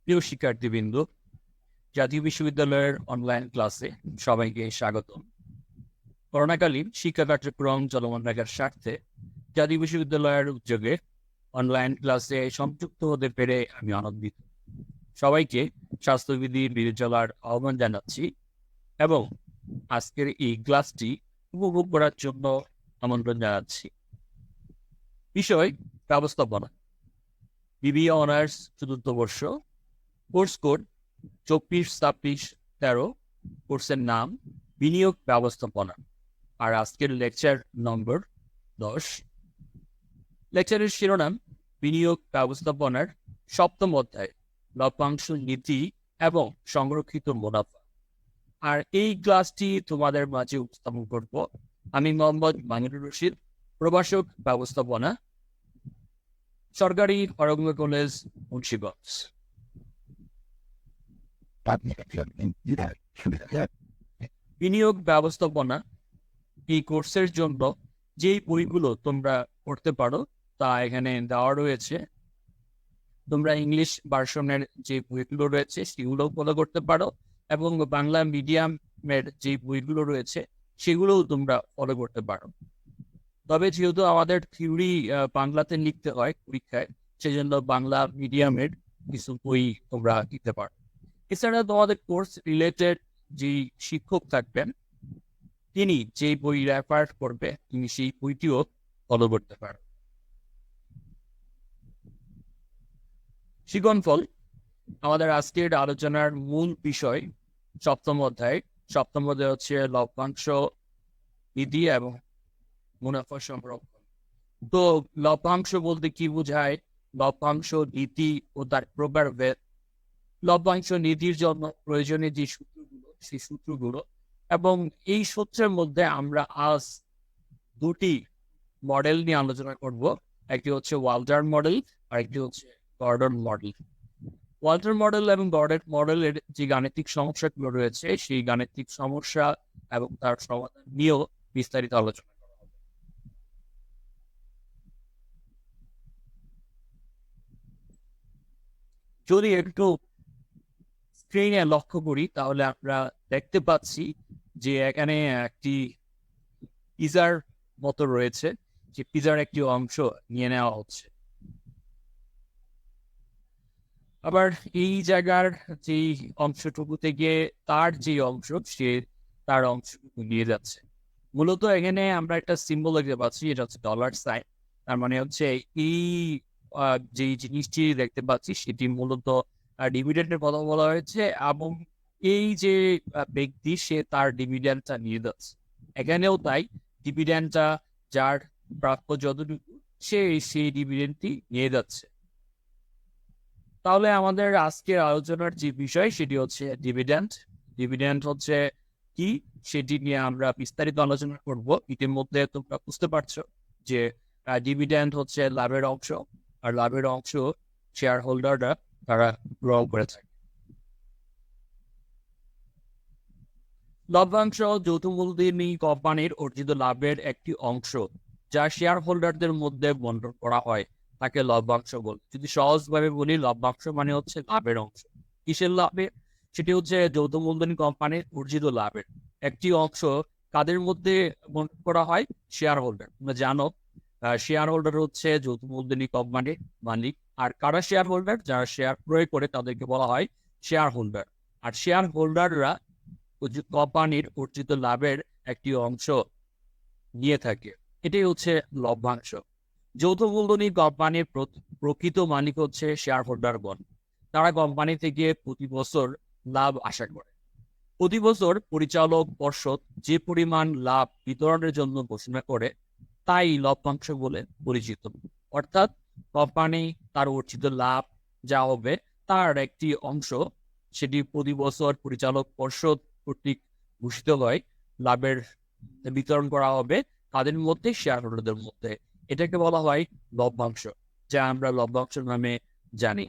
প্রিয় শিক্ষার্থীবৃন্দ, জাতীয় বিশ্ববিদ্যালয়ের অনলাইন ক্লাসে সবাইকে স্বাগত। করোনাকালীন শিক্ষা কার্যক্রম চলমান রাখার স্বার্থে জাতীয় বিশ্ববিদ্যালয়ের উদ্যোগে অনলাইন ক্লাসে সংযুক্ত হতে পেরে আমি আনন্দিত। সবাইকে স্বাস্থ্যবিধি মেনে চলার আহ্বান জানাচ্ছি এবং আজকের এই ক্লাসটি উপভোগ করার জন্য আমন্ত্রণ জানাচ্ছি। বিষয় ব্যবস্থাপনা, বিবিএ অনার্স চতুর্থ বর্ষ, কোর্স কোড 24-26-13, কোর্সের নাম বিনিয়োগ ব্যবস্থাপনা। আর আজকের লেকচার নম্বর 10। লেকচারের শিরোনাম বিনিয়োগ ব্যবস্থাপনার সপ্তম অধ্যায়, লভ্যাংশ নীতি এবং সংরক্ষিত মুনাফা। আর এই ক্লাসটি তোমাদের মাঝে উপস্থাপন করব আমি মোহাম্মদ মাহিরুর রশিদ, প্রভাষক ব্যবস্থাপনা, সরকারি অরবিন্দ কলেজ, মুন্সিগঞ্জ। বিনিয়োগ ব্যবস্থাপনা এই কোর্সের জন্য যেই বইগুলো তোমরা পড়তে পারো তা এখানে দেওয়া রয়েছে। তোমরা ইংলিশ ভার্সনের যে বইগুলো রয়েছে সেগুলো ফলো করতে পারো এবং বাংলা মিডিয়ামের যে বইগুলো রয়েছে সেগুলোও তোমরা ফলো করতে পারো। তবে যেহেতু আমাদের থিওরি বাংলাতে লিখতে হয় পরীক্ষায়, সেজন্য বাংলা মিডিয়ামের কিছু বই তোমরা দিতে পারো। এছাড়া তোমাদের কোর্স রিলেটেড যে শিক্ষক থাকবেন তিনি যে বই রেফার করবে তুমি সেই বইটিও ফলো করতে পারো। শিক্ষণফল আমাদের আজকের আলোচনার মূল বিষয় সপ্তম অধ্যায় হচ্ছে লভ্যাংশ নীতি এবং মুনাফা সংরক্ষণ। তো লভ্যাংশ বলতে কি বোঝায়, লভ্যাংশ নীতি ও তার প্রকারভেদ, লভ্যাংশ নীতির জন্য প্রয়োজনীয় যে সূত্রগুলো সেই সূত্রগুলো, এবং এই সূত্রের মধ্যে আমরা আজ দুটি মডেল নিয়ে আলোচনা করব। একটি হচ্ছে ওয়াল্টার মডেল আর একটি হচ্ছে গর্ডন মডেল। ওয়াল্টার মডেল এবং গর্ডন মডেলের যে গাণিতিক সমস্যাগুলো রয়েছে সেই গাণিতিক সমস্যা এবং তার সমাধান নিয়েও বিস্তারিত আলোচনা করা হবে। যদি একটু স্ক্রিনে লক্ষ্য করি তাহলে আমরা দেখতে পাচ্ছি যে এখানে একটি পিজার মতো রয়েছে, যে পিজার একটি অংশ নিয়ে নেওয়া হচ্ছে। আবার এই জায়গার যে অংশটুকু থেকে তার যে অংশ সে তার অংশটুকু নিয়ে যাচ্ছে। মূলত এখানে আমরা একটা সিম্বল দেখতে পাচ্ছি, এটা হচ্ছে ডলার সাইন। তার মানে হচ্ছে এই যে জিনিসটি দেখতে পাচ্ছি সেটি মূলত ডিভিডেন্ডের কথা বলা হয়েছে এবং এই যে ব্যক্তি সে তার ডিভিডেন্ডটা নিয়ে যাচ্ছে। এখানেও তাই, ডিভিডেন্ডটা যার প্রাপ্য যতটুকু সে সেই ডিভিডেন্ডটি নিয়ে যাচ্ছে। তাহলে আমাদের আজকের আলোচনার যে বিষয় সেটি হচ্ছে ডিভিডেন্ড। ডিভিডেন্ড হচ্ছে কি সেটি নিয়ে আমরা বিস্তারিত আলোচনা করব। ইতিমধ্যে তোমরা বুঝতে পারছো যে ডিভিডেন্ড হচ্ছে লাভের অংশ, আর লাভের অংশ শেয়ার হোল্ডাররা তারা গ্রহণ করে থাকে। লভ্যাংশ যৌথ মূলধনী কোম্পানির অর্জিত লাভের একটি অংশ যা শেয়ার হোল্ডারদের মধ্যে বন্টন করা হয় তাকে লভ্যাংশ বলে। যদি সহজভাবে বলি, লভ্যাংশ মানে হচ্ছে লাভের অংশ। কিসের লাভে? সেটি হচ্ছে যৌথ মূলধনী কোম্পানির অর্জিত লাভের একটি অংশ কাদের মধ্যে বন্টন করা হয়? Share holder. তোমরা জানো শেয়ার হোল্ডার হচ্ছে যৌথ মূলধনী কোম্পানির মালিক। আর কারা শেয়ার হোল্ডার? যারা শেয়ার ক্রয় করে তাদেরকে বলা হয় শেয়ার হোল্ডার। আর শেয়ার হোল্ডাররা কোম্পানির অর্জিত লাভের একটি অংশ নিয়ে থাকে। এটাই হচ্ছে লভ্যাংশ। যৌথ মূলধনী কোম্পানির প্রকৃত মালিক হচ্ছে শেয়ার হোল্ডারগণ। তারা কোম্পানি থেকে প্রতি বছর লাভ আশা করে। প্রতি বছর পরিচালক পর্ষদ যে পরিমাণ লাভ বিতরণের জন্য ঘোষণা করে তাই লভ্যাংশ বলে পরিচিত। অর্থাৎ কোম্পানি তার অর্জিত লাভ যা হবে তার একটি অংশ সেটি প্রতি বছর পরিচালক পর্ষদ কর্তৃক ঘোষিত হয়, লাভের বিতরণ করা হবে তাদের মধ্যে, শেয়ার হোল্ডারদের মধ্যে। এটাকে বলা হয় লভ্যাংশ, যা আমরা লভ্যাংশ নামে জানি।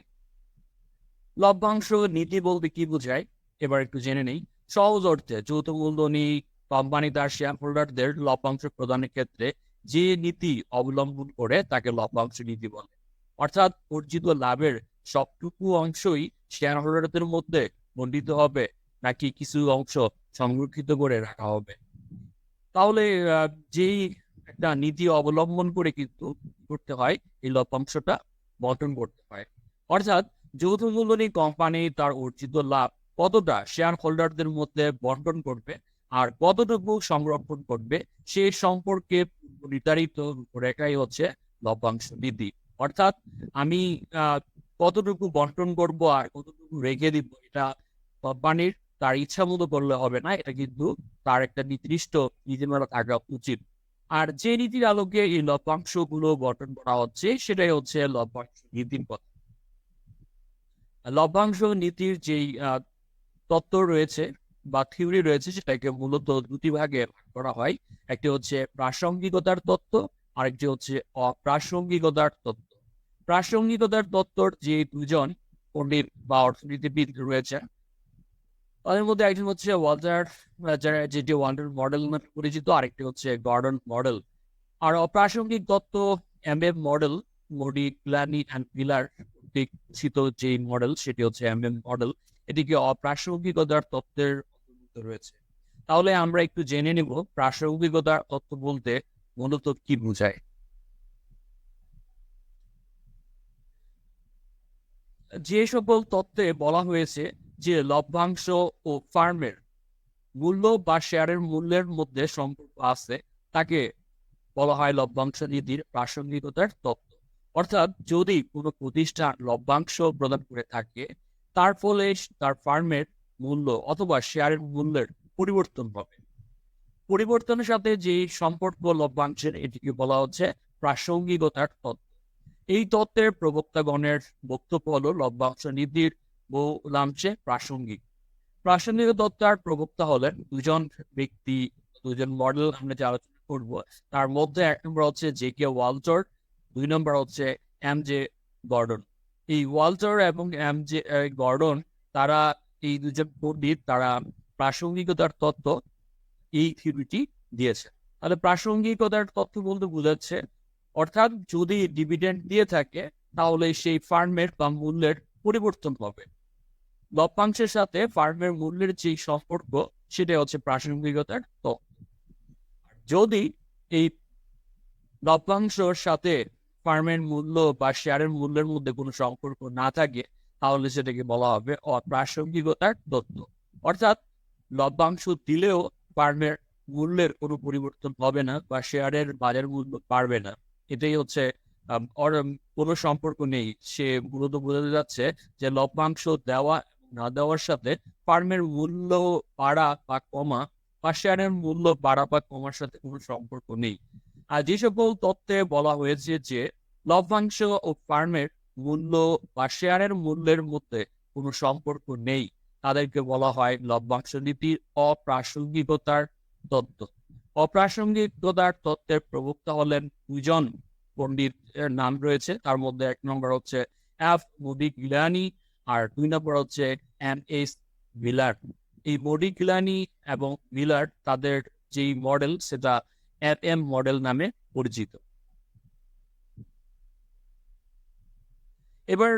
লভ্যাংশ নীতি বলতে কি বোঝায় এবার একটু জেনে নেই। সহজ অর্থে যৌথ মূলধনী কোম্পানি তার শেয়ার হোল্ডারদের লভ্যাংশ প্রদানের ক্ষেত্রে যে নীতি অবলম্বন করে তাকে লভ্যাংশ নীতি বলে। অর্থাৎ অর্জিত লাভের সবটুকু অংশই শেয়ার হোল্ডারদের মধ্যে বন্টিত হবে নাকি কিছু অংশ সংরক্ষিত করে রাখা হবে। তাহলে যেই একটা নীতি অবলম্বন করে কিন্তু করতে হয়, এই লভ্যাংশটা বন্টন করতে হয়। অর্থাৎ যৌথ মূলধনী কোম্পানি তার অর্জিত লাভ কতটা শেয়ার হোল্ডারদের মধ্যে বন্টন করবে আর কতটুকু সংরক্ষণ করবে সেই সম্পর্কে নির্ধারিত রূপরেখাই হচ্ছে লভ্যাংশ নীতি। অর্থাৎ আমি কতটুকু বন্টন করব আর কতটুকু রেখে দিব, এটা কোম্পানির তার ইচ্ছা মতো করলে হবে না, এটা কিন্তু তার একটা নির্দিষ্ট নীতিমালা থাকা উচিত। আর যে নীতির আলোকে এই লভ্যাংশ গুলো গঠন করা হচ্ছে সেটাই হচ্ছে লভ্যাংশ নীতির কথা। লভ্যাংশ নীতির যেই তত্ত্ব রয়েছে বা থিওরি রয়েছে সেটাকে মূলত দুটি ভাগে ভাগ করা হয়। একটি হচ্ছে প্রাসঙ্গিকতার তত্ত্ব, আরেকটি হচ্ছে অপ্রাসঙ্গিকতার তত্ত্ব। প্রাসঙ্গিকতার তত্ত্বর যে দুজন পণ্ডিত বা অর্থনীতিবিদ রয়েছে তাদের মধ্যে একজন হচ্ছে ওয়াল্টার, যেটি ওয়াল্টার মডেল নামে পরিচিত, আরেকটি হচ্ছে গর্ডন মডেল। আর অপ্রাসঙ্গিক তত্ত্ব এমএম মডেল, মোডি গ্লানি অ্যান্ড মিলার বিকশিত যে মডেল সেটি হচ্ছে এমএম মডেল। এটিকে অপ্রাসঙ্গিকতার তত্ত্বের অন্তর্ভুক্ত রয়েছে। তাহলে আমরা একটু জেনে নিব প্রাসঙ্গিকতার তত্ত্ব বলতে মূলত কি বোঝায়। যে সকল তত্ত্বে বলা হয়েছে যে লভ্যাংশ ও ফার্মের মূল্য বা শেয়ারের মূল্যের মধ্যে সম্পর্ক আছে তাকে বলা হয় লভ্যাংশ নীতির প্রাসঙ্গিকতার তত্ত্ব। অর্থাৎ যদি কোনো প্রতিষ্ঠান লভ্যাংশ প্রদান করে থাকে তার ফলে তার ফার্মের মূল্য অথবা শেয়ারের মূল্যের পরিবর্তন হবে। পরিবর্তনের সাথে যে সম্পর্ক লভ্যাংশের এটিকে বলা হচ্ছে প্রাসঙ্গিকতার তত্ত্ব। এই তত্ত্বের প্রবক্তাগণের বক্তব্য হলো লভ্যাংশ নীতির বহুলাংশে প্রাসঙ্গিক। প্রাসঙ্গিক তত্ত্বের প্রবক্তা হলেন দুজন ব্যক্তি, দুজন মডেল আমরা যে আলোচনা করব। তার মধ্যে এক নম্বর হচ্ছে জে কে ওয়াল্টার, দুই নম্বর হচ্ছে এম জে গর্ডন। এই ওয়াল্টার এবং এম জে গর্ডন তারা এই দুজন পণ্ডিত তারা প্রাসঙ্গিকতার তত্ত্ব এই থিওরিটি দিয়েছে। তাহলে প্রাসঙ্গিকতার তত্ত্ব বলতে বোঝাচ্ছে অর্থাৎ যদি ডিভিডেন্ড দিয়ে থাকে তাহলে সেই ফার্মের বা মূল্যের পরিবর্তন হবে। লভ্যাংশের সাথে ফার্মের মূল্যের যে সম্পর্ক সেটা হচ্ছে প্রাসঙ্গিকতার তত্ত্ব। যদি এই লভ্যাংশের সাথে ফার্মের মূল্য বা শেয়ারের মূল্যের মধ্যে কোনো সম্পর্ক না থাকে তাহলে সেটাকে বলা হবে অপ্রাসঙ্গিকতার তত্ত্ব। অর্থাৎ লভ্যাংশ দিলেও ফার্মের মূল্যের কোনো পরিবর্তন হবে না বা শেয়ারের বাজার মূল্য বাড়বে না, এটাই হচ্ছে কোনো সম্পর্ক নেই। সে মূলত বোঝাতে যাচ্ছে যে লভ্যাংশ দেওয়া না দেওয়ার সাথে ফার্মের মূল্য বাড়া বা কমা বা শেয়ারের মূল্য বাড়া বা কমার সাথে কোনো সম্পর্ক নেই। আর যে সকল তত্ত্বে বলা হয়েছে যে লভ্যাংশ ও ফার্মের মূল্য বা শেয়ারের মূল্যের মধ্যে কোনো সম্পর্ক নেই তাদেরকে বলা হয় লভ্যাংশ নীতির অপ্রাসঙ্গিকতার তত্ত্ব। অপ্রাসঙ্গিকতার তত্ত্বের প্রবক্তা হলেন দুজন পণ্ডিত এর নাম রয়েছে, তার মধ্যে এক নম্বর হচ্ছে এফ মোডি গিলানি আর দুই নম্বর হচ্ছে এম এস মিলার। এই মোডি গিলানি এবং মিলার তাদের যেই মডেল সেটা এফ এম মডেল নামে পরিচিত। এবার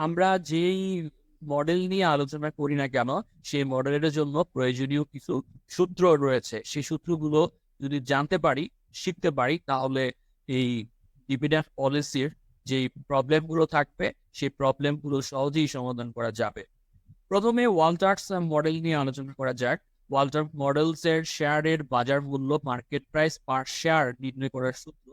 আমরা যেই মডেল নিয়ে আলোচনা করি না কেন সেই মডেলের জন্য প্রয়োজনীয় কিছু সূত্র রয়েছে। সেই সূত্রগুলো যদি জানতে পারি, শিখতে পারি, তাহলে এই ডিভিডেন্ড পলিসির যে প্রবলেমগুলো থাকবে সেই প্রবলেমগুলো সহজেই সমাধান করা যাবে। প্রথমে ওয়াল্টার্স মডেল নিয়ে আলোচনা করা যাক। ওয়াল্টার মডেলস এর শেয়ারের বাজার মূল্য মার্কেট প্রাইস পার শেয়ার নির্ণয় করার সূত্র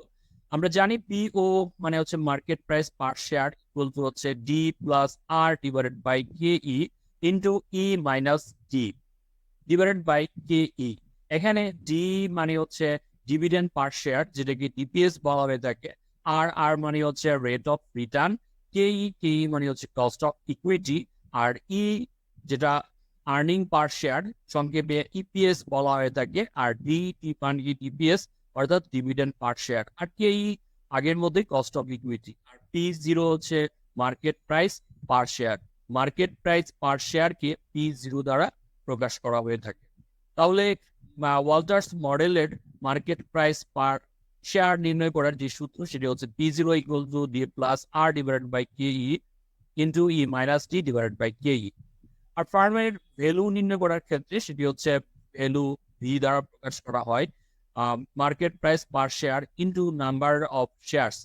আমরা জানি। পিও মানে হচ্ছে market price per share equal to হচ্ছে D plus R divided by K E into E minus D divided by K E. এখানে ডি মানে হচ্ছে ডিভিডেন্ড পার শেয়ার যেটাকে ডিপিএস বলা হয়ে থাকে, আর আর মানে হচ্ছে rate of return, K E মানে হচ্ছে কস্ট অফ ইকুইটি, আর ই যেটা আর্নিং পার শেয়ার সংক্ষেপে ইপিএস বলা হয়ে থাকে, আর ডি মানে ডিপিএস অর্থাৎ ডিভিডেন্ড পার শেয়ার, আর কে ই আগের মধ্যে কস্ট অফ ইকুইটি, আর পি জিরো হচ্ছে market price per share. Market price per শেয়ারকে পি জিরো দ্বারা প্রকাশ করা হয়ে থাকে। তাহলে ওয়াল্টার্স মডেলের মার্কেট প্রাইস পার শেয়ার নির্ণয় করার যে সূত্র সেটা হচ্ছে P zero equal to D plus R divided by K E into E minus D divided by K E. আর ফার্মের ভ্যালু নির্ণয় করার ক্ষেত্রে সেটি হচ্ছে ভ্যালু ভি দ্বারা প্রকাশ করা হয় market price per share into number of shares,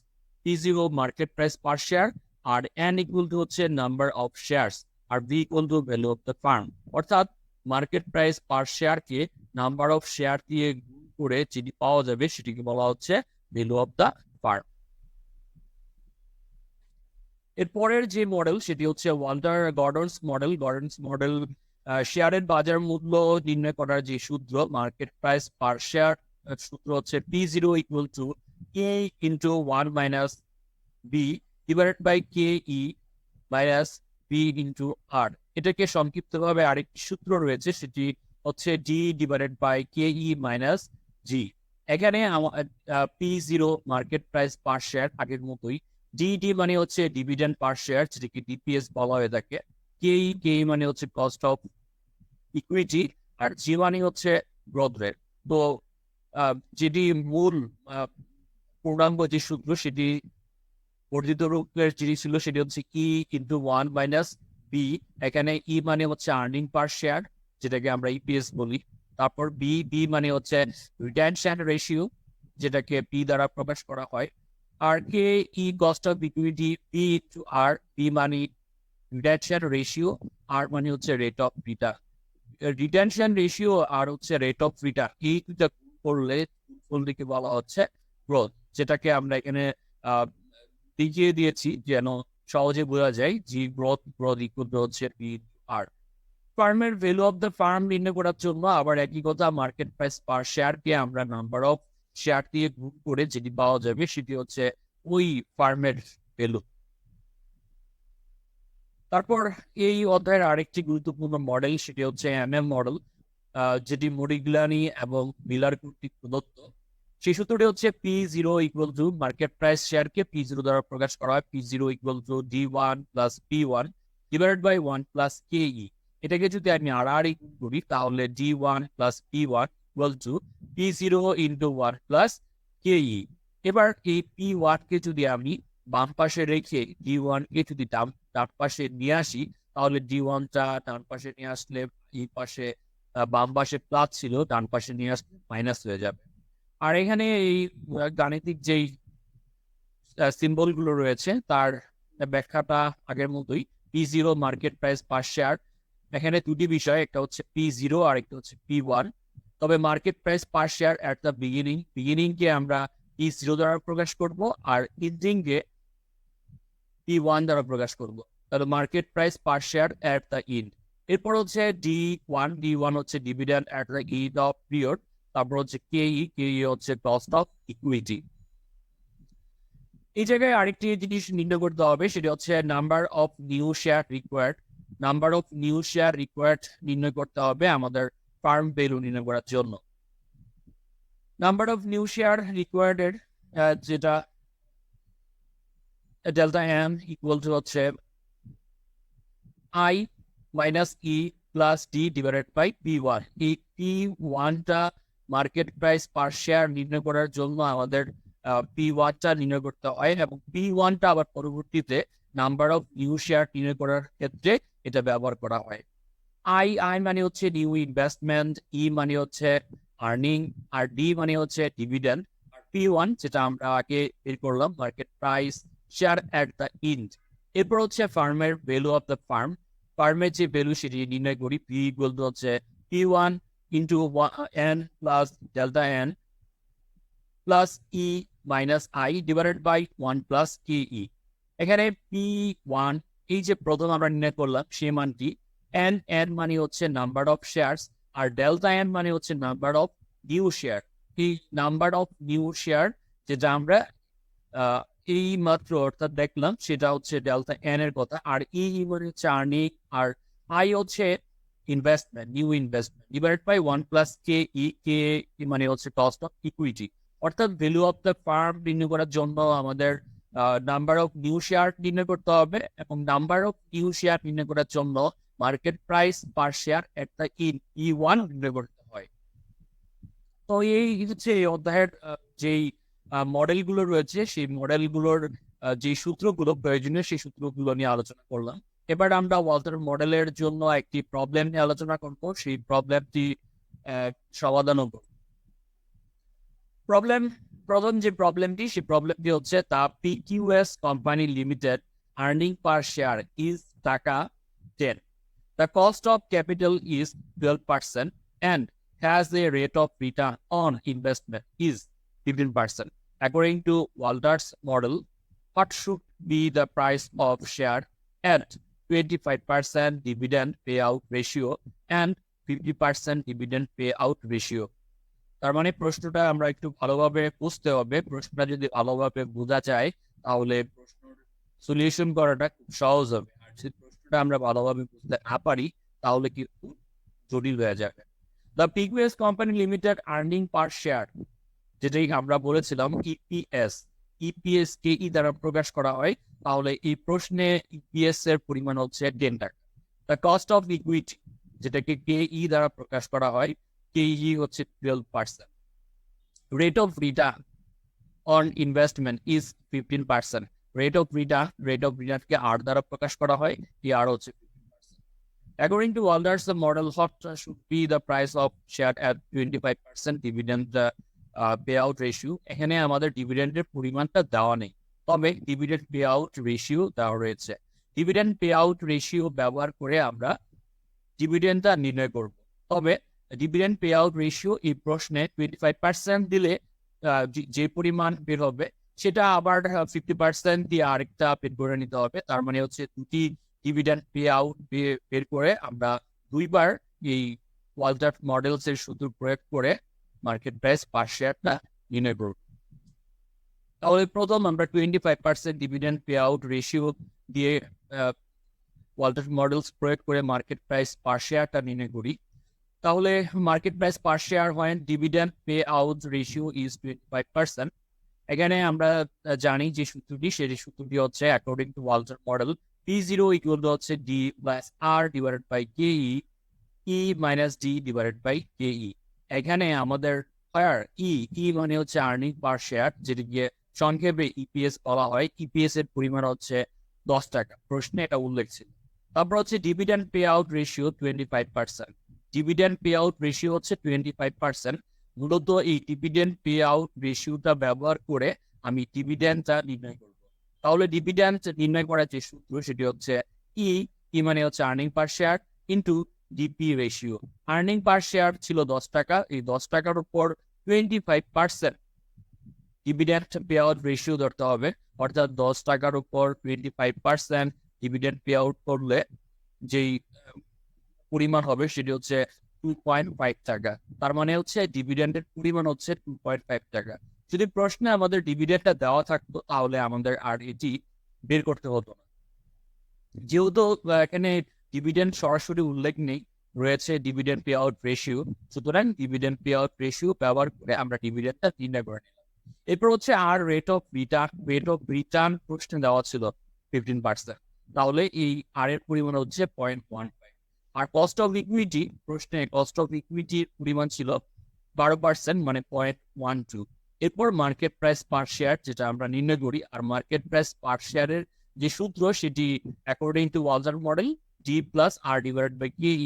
P0 market price per share, আর এন ইকুয়াল টু হচ্ছে নাম্বার অফ শেয়ার্স, আর V equal to value of the firm. অর্থাৎ মার্কেট প্রাইস পার শেয়ারকে number of share দিয়ে গুণ করে যেটি পাওয়া যাবে সেটিকে বলা হচ্ছে ভ্যালু অফ দ্য ফার্ম। এরপরের যে মডেল সেটি হচ্ছে ওয়াল্টার গর্ডনস মডেল। গর্ডনস মডেল শেয়ারের বাজার মূল্য নির্ণয় করার যে সূত্র, মার্কেট প্রাইস পার শেয়ার সূত্র হচ্ছে P0 equal to A into 1 minus B divided by K E minus B into R. এটাকে সংক্ষিপ্তভাবে আরেকটি সূত্র রয়েছে, সেটি হচ্ছে D divided by K E minus G. এখানে P0 market price per share আগের মতোই, ডিডি মানে হচ্ছে ডিভিডেন্ড পার শেয়ার, যেটাকে ডিপিএস বলা হয়ে থাকে, কে মানে হচ্ছে কস্ট অফ ইকুইটি, আর জি মানে হচ্ছে গ্রোথ রেট। তো যেটি মূল পূর্ণাঙ্গ যে সূত্র সেটি বর্ধিত রূপের যেটি ছিল সেটি হচ্ছে ই ইন্টু 1 মাইনাস বি। এখানে ই মানে হচ্ছে আর্নিং পার শেয়ার, যেটাকে আমরা ইপিএস বলি। তারপর বি মানে হচ্ছে রিটেনশন রেশিও, যেটাকে পি দ্বারা প্রকাশ করা হয়। আর K E cost of equity, P into R, P মানে রিটেনশন রেশিও, আর মানে হচ্ছে rate of return. Retention ratio আর হচ্ছে রেট অফ রিটার্ন, এই দুটা করলে দিকে বলা হচ্ছে গ্রোথ, যেটাকে আমরা এখানে দেখিয়ে দিয়েছি যেন সহজে বোঝা যায় যে গ্রোথ ইকুয়াল হচ্ছে পি আর। ফার্মের ভ্যালু অফ দ্য ফার্ম নির্ণয় করার জন্য আবার একই কথা, মার্কেট প্রাইস পার শেয়ারকে আমরা নাম্বার অফ শেয়ার দিয়ে গুণ করে যেটি পাওয়া যাবে সেটি হচ্ছে ওই ফার্মের ভ্যালু। তারপর এই অধ্যায়ের আরেকটি গুরুত্বপূর্ণ মডেল সেটি হচ্ছে এমএম মডেল, যেটি মরিগ্লানি এবং মিলার কর্তৃক প্রদত্ত। সেই সূত্রটি হচ্ছে P0 equal to market price শেয়ারকে P0 দ্বারা প্রকাশ করা হয়, P0 equal to D1 plus P1 divided by 1 plus KE। এটাকে যদি আমি আর করি তাহলে D1 plus P1 equal to P0 into 1 plus KE। এবার এই P1 কে যদি আমি বাম পাশে রেখে D1 কে যদি ডান পাশে নিয়ে আসি, তাহলে D1 টা ডান পাশে নিয়ে আসলে এই পাশে বাম পাশে প্লাস ছিল, ডান পাশে নিয়ে আসলে মাইনাস হয়ে যাবে। আর এখানে এই গাণিতিক যেই সিম্বল গুলো রয়েছে তার ব্যাখ্যাটা আগের মতোই, P0 market price per share. এখানে দুটি বিষয়, একটা হচ্ছে P0 আর একটা হচ্ছে P1। তবে market price per share at the beginning কে আমরা P0 দ্বারা প্রকাশ করব, আর এন্ডিং কে P1 দ্বারা প্রকাশ করব। তাহলে market price per share at the ইন্ড। এরপর হচ্ছে D1 হচ্ছে dividend at the ইন্ড of period. তারপর হচ্ছে কেই হচ্ছে কস্ট অফ ইকুইটি। এই জায়গায় আরেকটি জিনিস নির্ণয় করতে হবে, সেটা হচ্ছে number of new share required. Number of new share required নির্ণয় করতে হবে আমাদের ফার্ম ভ্যালু নির্ণয় করার জন্য। Number of new share required এর যেটা ডেল্টা এন ইকুয়াল টু হচ্ছে I minus E plus D divided by P1। এই P1 টা মার্কেট প্রাইস পার শেয়ার নির্ণয় করার জন্য আমাদের P1 টা নির্ণয় করতে হয়, এবং P1 টা আবার পরবর্তীতে নাম্বার অফ নিউ শেয়ার নির্ণয় করার ক্ষেত্রে এটা ব্যবহার করা হয়। আই মানে হচ্ছে নিউ ইনভেস্টমেন্ট, ই মানে হচ্ছে আর্নিং, আর ডি মানে হচ্ছে ডিভিডেন্ড, আর P1 যেটা আমরা আগে বের করলাম market price share at the ইন্ড। এরপর হচ্ছে ফার্মের ভ্যালু অফ দ্য ফার্ম। ফার্মের যে ভ্যালু সেটি নির্ণয় করি, P ইকুয়াল টু হচ্ছে P1 into N plus delta N plus E minus I divided by 1 plus KE। এখানে P1 এই যে প্রথম আমরা নির্ণয় করলাম সে মানটি, এন মানে হচ্ছে নাম্বার অফ শেয়ারস, আর ডেল্টা এন মানে হচ্ছে নাম্বার অফ নিউ শেয়ার। এই নাম্বার অফ নিউ শেয়ার যেটা আমরা এই মাত্র অর্থাৎ দেখলাম সেটা হচ্ছে ডেল্টা এন এর কথা, আর ই মানে হচ্ছে আর্নিং, আর আই হচ্ছে investment, new investment divided by 1 plus KE। K মানে হচ্ছে কস্ট অফ ইকুইটি। অর্থাৎ ভ্যালু অফ দ্য ফার্ম নির্ণয় করার জন্য আমাদের নাম্বার অফ নিউ শেয়ার নির্ণয় করতে হবে, এবং নাম্বার অফ নিউ শেয়ার নির্ণয় করার জন্য market price per share at the E1 নির্ণয় করতে হয়। তো এই হচ্ছে এই অধ্যায়ের যেই মডেলগুলো রয়েছে সেই মডেলগুলোর যে সূত্রগুলো প্রয়োজনীয় সেই সূত্রগুলো নিয়ে আলোচনা করলাম। এবার আমরা ওয়ালটন মডেলের জন্য একটি প্রবলেম নিয়ে আলোচনা করব, সেই প্রবলেমটি সমাধানও করব। প্রথম যে প্রবলেমটি, সেই প্রবলেমটি হচ্ছে the PQS company limited earning per share is টাকা 10. The cost of capital is 12% and has a rate of return on investment is 15%. According to Walter's model, what should be the price of share at 25% dividend payout ratio and 50% dividend payout ratio? তার মানে প্রশ্নটা আমরা একটু ভালোভাবে বুঝতে হবে। প্রশ্নটা যদি ভালোভাবে বোঝা যায় তাহলে প্রশ্নের সলিউশন করাটা খুব সহজ হবে। আর যদি প্রশ্নটা আমরা ভালোভাবে বুঝতে না পারি তাহলে কিন্তু জটিল হয়ে যাবে। The PQS company limited earning per share, যেটাই আমরা বলেছিলাম ইপিএস, ইপিএস কে ই দ্বারা প্রকাশ করা হয়, তাহলে এই প্রশ্নে ইপিএস এর পরিমাণ হচ্ছে 10 টাকা। দ্য কস্ট অফ ইকুইটি, যেটাকে কে ই দ্বারা প্রকাশ করা হয়, কে ই হচ্ছে 12%। Rate of return on investment is 15%। Rate of রিটার্নকে আর দ্বারা প্রকাশ করা হয়, এই আর হচ্ছে 15%। According to Walters, the model, what should be the price of share at 25% dividend payout ratio? এখানে আমাদের ডিভিডেন্ডের পরিমাণটা দেওয়া নেই, তবে ডিভিডেন্ড পে আউট রেশিও দেওয়া রয়েছে। ডিভিডেন্ড পে আউট রেশিও ব্যবহার করে আমরা ডিভিডেন্ডটা নির্ণয় করব। তবে ডিভিডেন্ড পে আউট রেশিও এই প্রশ্নে 25% দিলে যে পরিমাণ বের হবে সেটা আবার 50% দিয়ে আরেকটা বের করে নিতে হবে। তার মানে হচ্ছে দুটি ডিভিডেন্ড পে আউট বের করে আমরা দুইবার এই ওয়ালটন মডেলস এর সূত্র প্রয়োগ করে মার্কেট প্রাইস পার শেয়ারটা নির্ণয় করব। তাহলে প্রথম আমরা 25% ডিভিডেন্ড পে আউট রেশিও দিয়ে ওয়ালটন মডেলস প্রয়োগ করে মার্কেট প্রাইস পার শেয়ারটা নির্ণয় করি। তাহলে মার্কেট প্রাইস পার শেয়ার হয় dividend pay out ratio is 25%। এখানে আমরা জানি যে সূত্রটি, সেই সূত্রটি হচ্ছে according to Walter model P0 equal to হচ্ছে D plus R divided by KE, E minus D divided by KE। এখানে আমাদের ই মানে হচ্ছে আর্নিং পার শেয়ার, যেটিকে সংক্ষেপে ইপিএস বলা হয়। ইপিএস এর পরিমাণ হচ্ছে 10 টাকা, প্রশ্নে এটা উল্লেখ ছিল। তারপর হচ্ছে dividend pay out ratio 25%। Dividend pay out ratio হচ্ছে 25%। মূলত এই ডিভিডেন্ড পে আউট রেশিওটা ব্যবহার করে আমি ডিভিডেন্ডটা নির্ণয় করব। তাহলে ডিভিডেন্ড নির্ণয় করার যে সূত্র সেটি হচ্ছে ই মানে হচ্ছে earning per share into DP ratio. Earning per share ছিল 10 টাকা, এই 10 টাকার উপর 25% ডিভিডেন্ড পে আউট রেশিও ধরতে হবে, অর্থাৎ 10 টাকার উপর 25% ডিভিডেন্ড পে আউট করলে যেই পরিমাণ হবে সেটি হচ্ছে 2.5 টাকা। তার মানে হচ্ছে ডিভিডেন্ডের পরিমাণ হচ্ছে 2.5 টাকা। যদি প্রশ্নে আমাদের ডিভিডেন্ডটা দেওয়া থাকতো তাহলে আমাদের আর এটি বের করতে হতো না। যেহেতু এখানে ডিভিডেন্ড সরাসরি উল্লেখ নেই, রয়েছে ডিভিডেন্ড পে আউট রেশিও, সুতরাং ডিভিডেন্ড পে আউট রেশিও ব্যবহার করে আমরা ডিভিডেন্ডটা নির্ণয় করে নিলাম। এরপর হচ্ছে আর রেট অফ রিটার্ন প্রশ্নে দেওয়া ছিল 15%, তাহলে এই আর এর পরিমাণ হচ্ছে 0.15। আর কস্ট অফ ইকুইটি প্রশ্নে কস্ট অফ ইকুইটির পরিমাণ ছিল 12%, মানে 0.12। এরপর মার্কেট প্রাইস পার শেয়ার, যেটা আমরা নির্ণয় করি। আর মার্কেট প্রাইস পার শেয়ারের যে সূত্র সেটি according to Walter model D plus R divided by K E,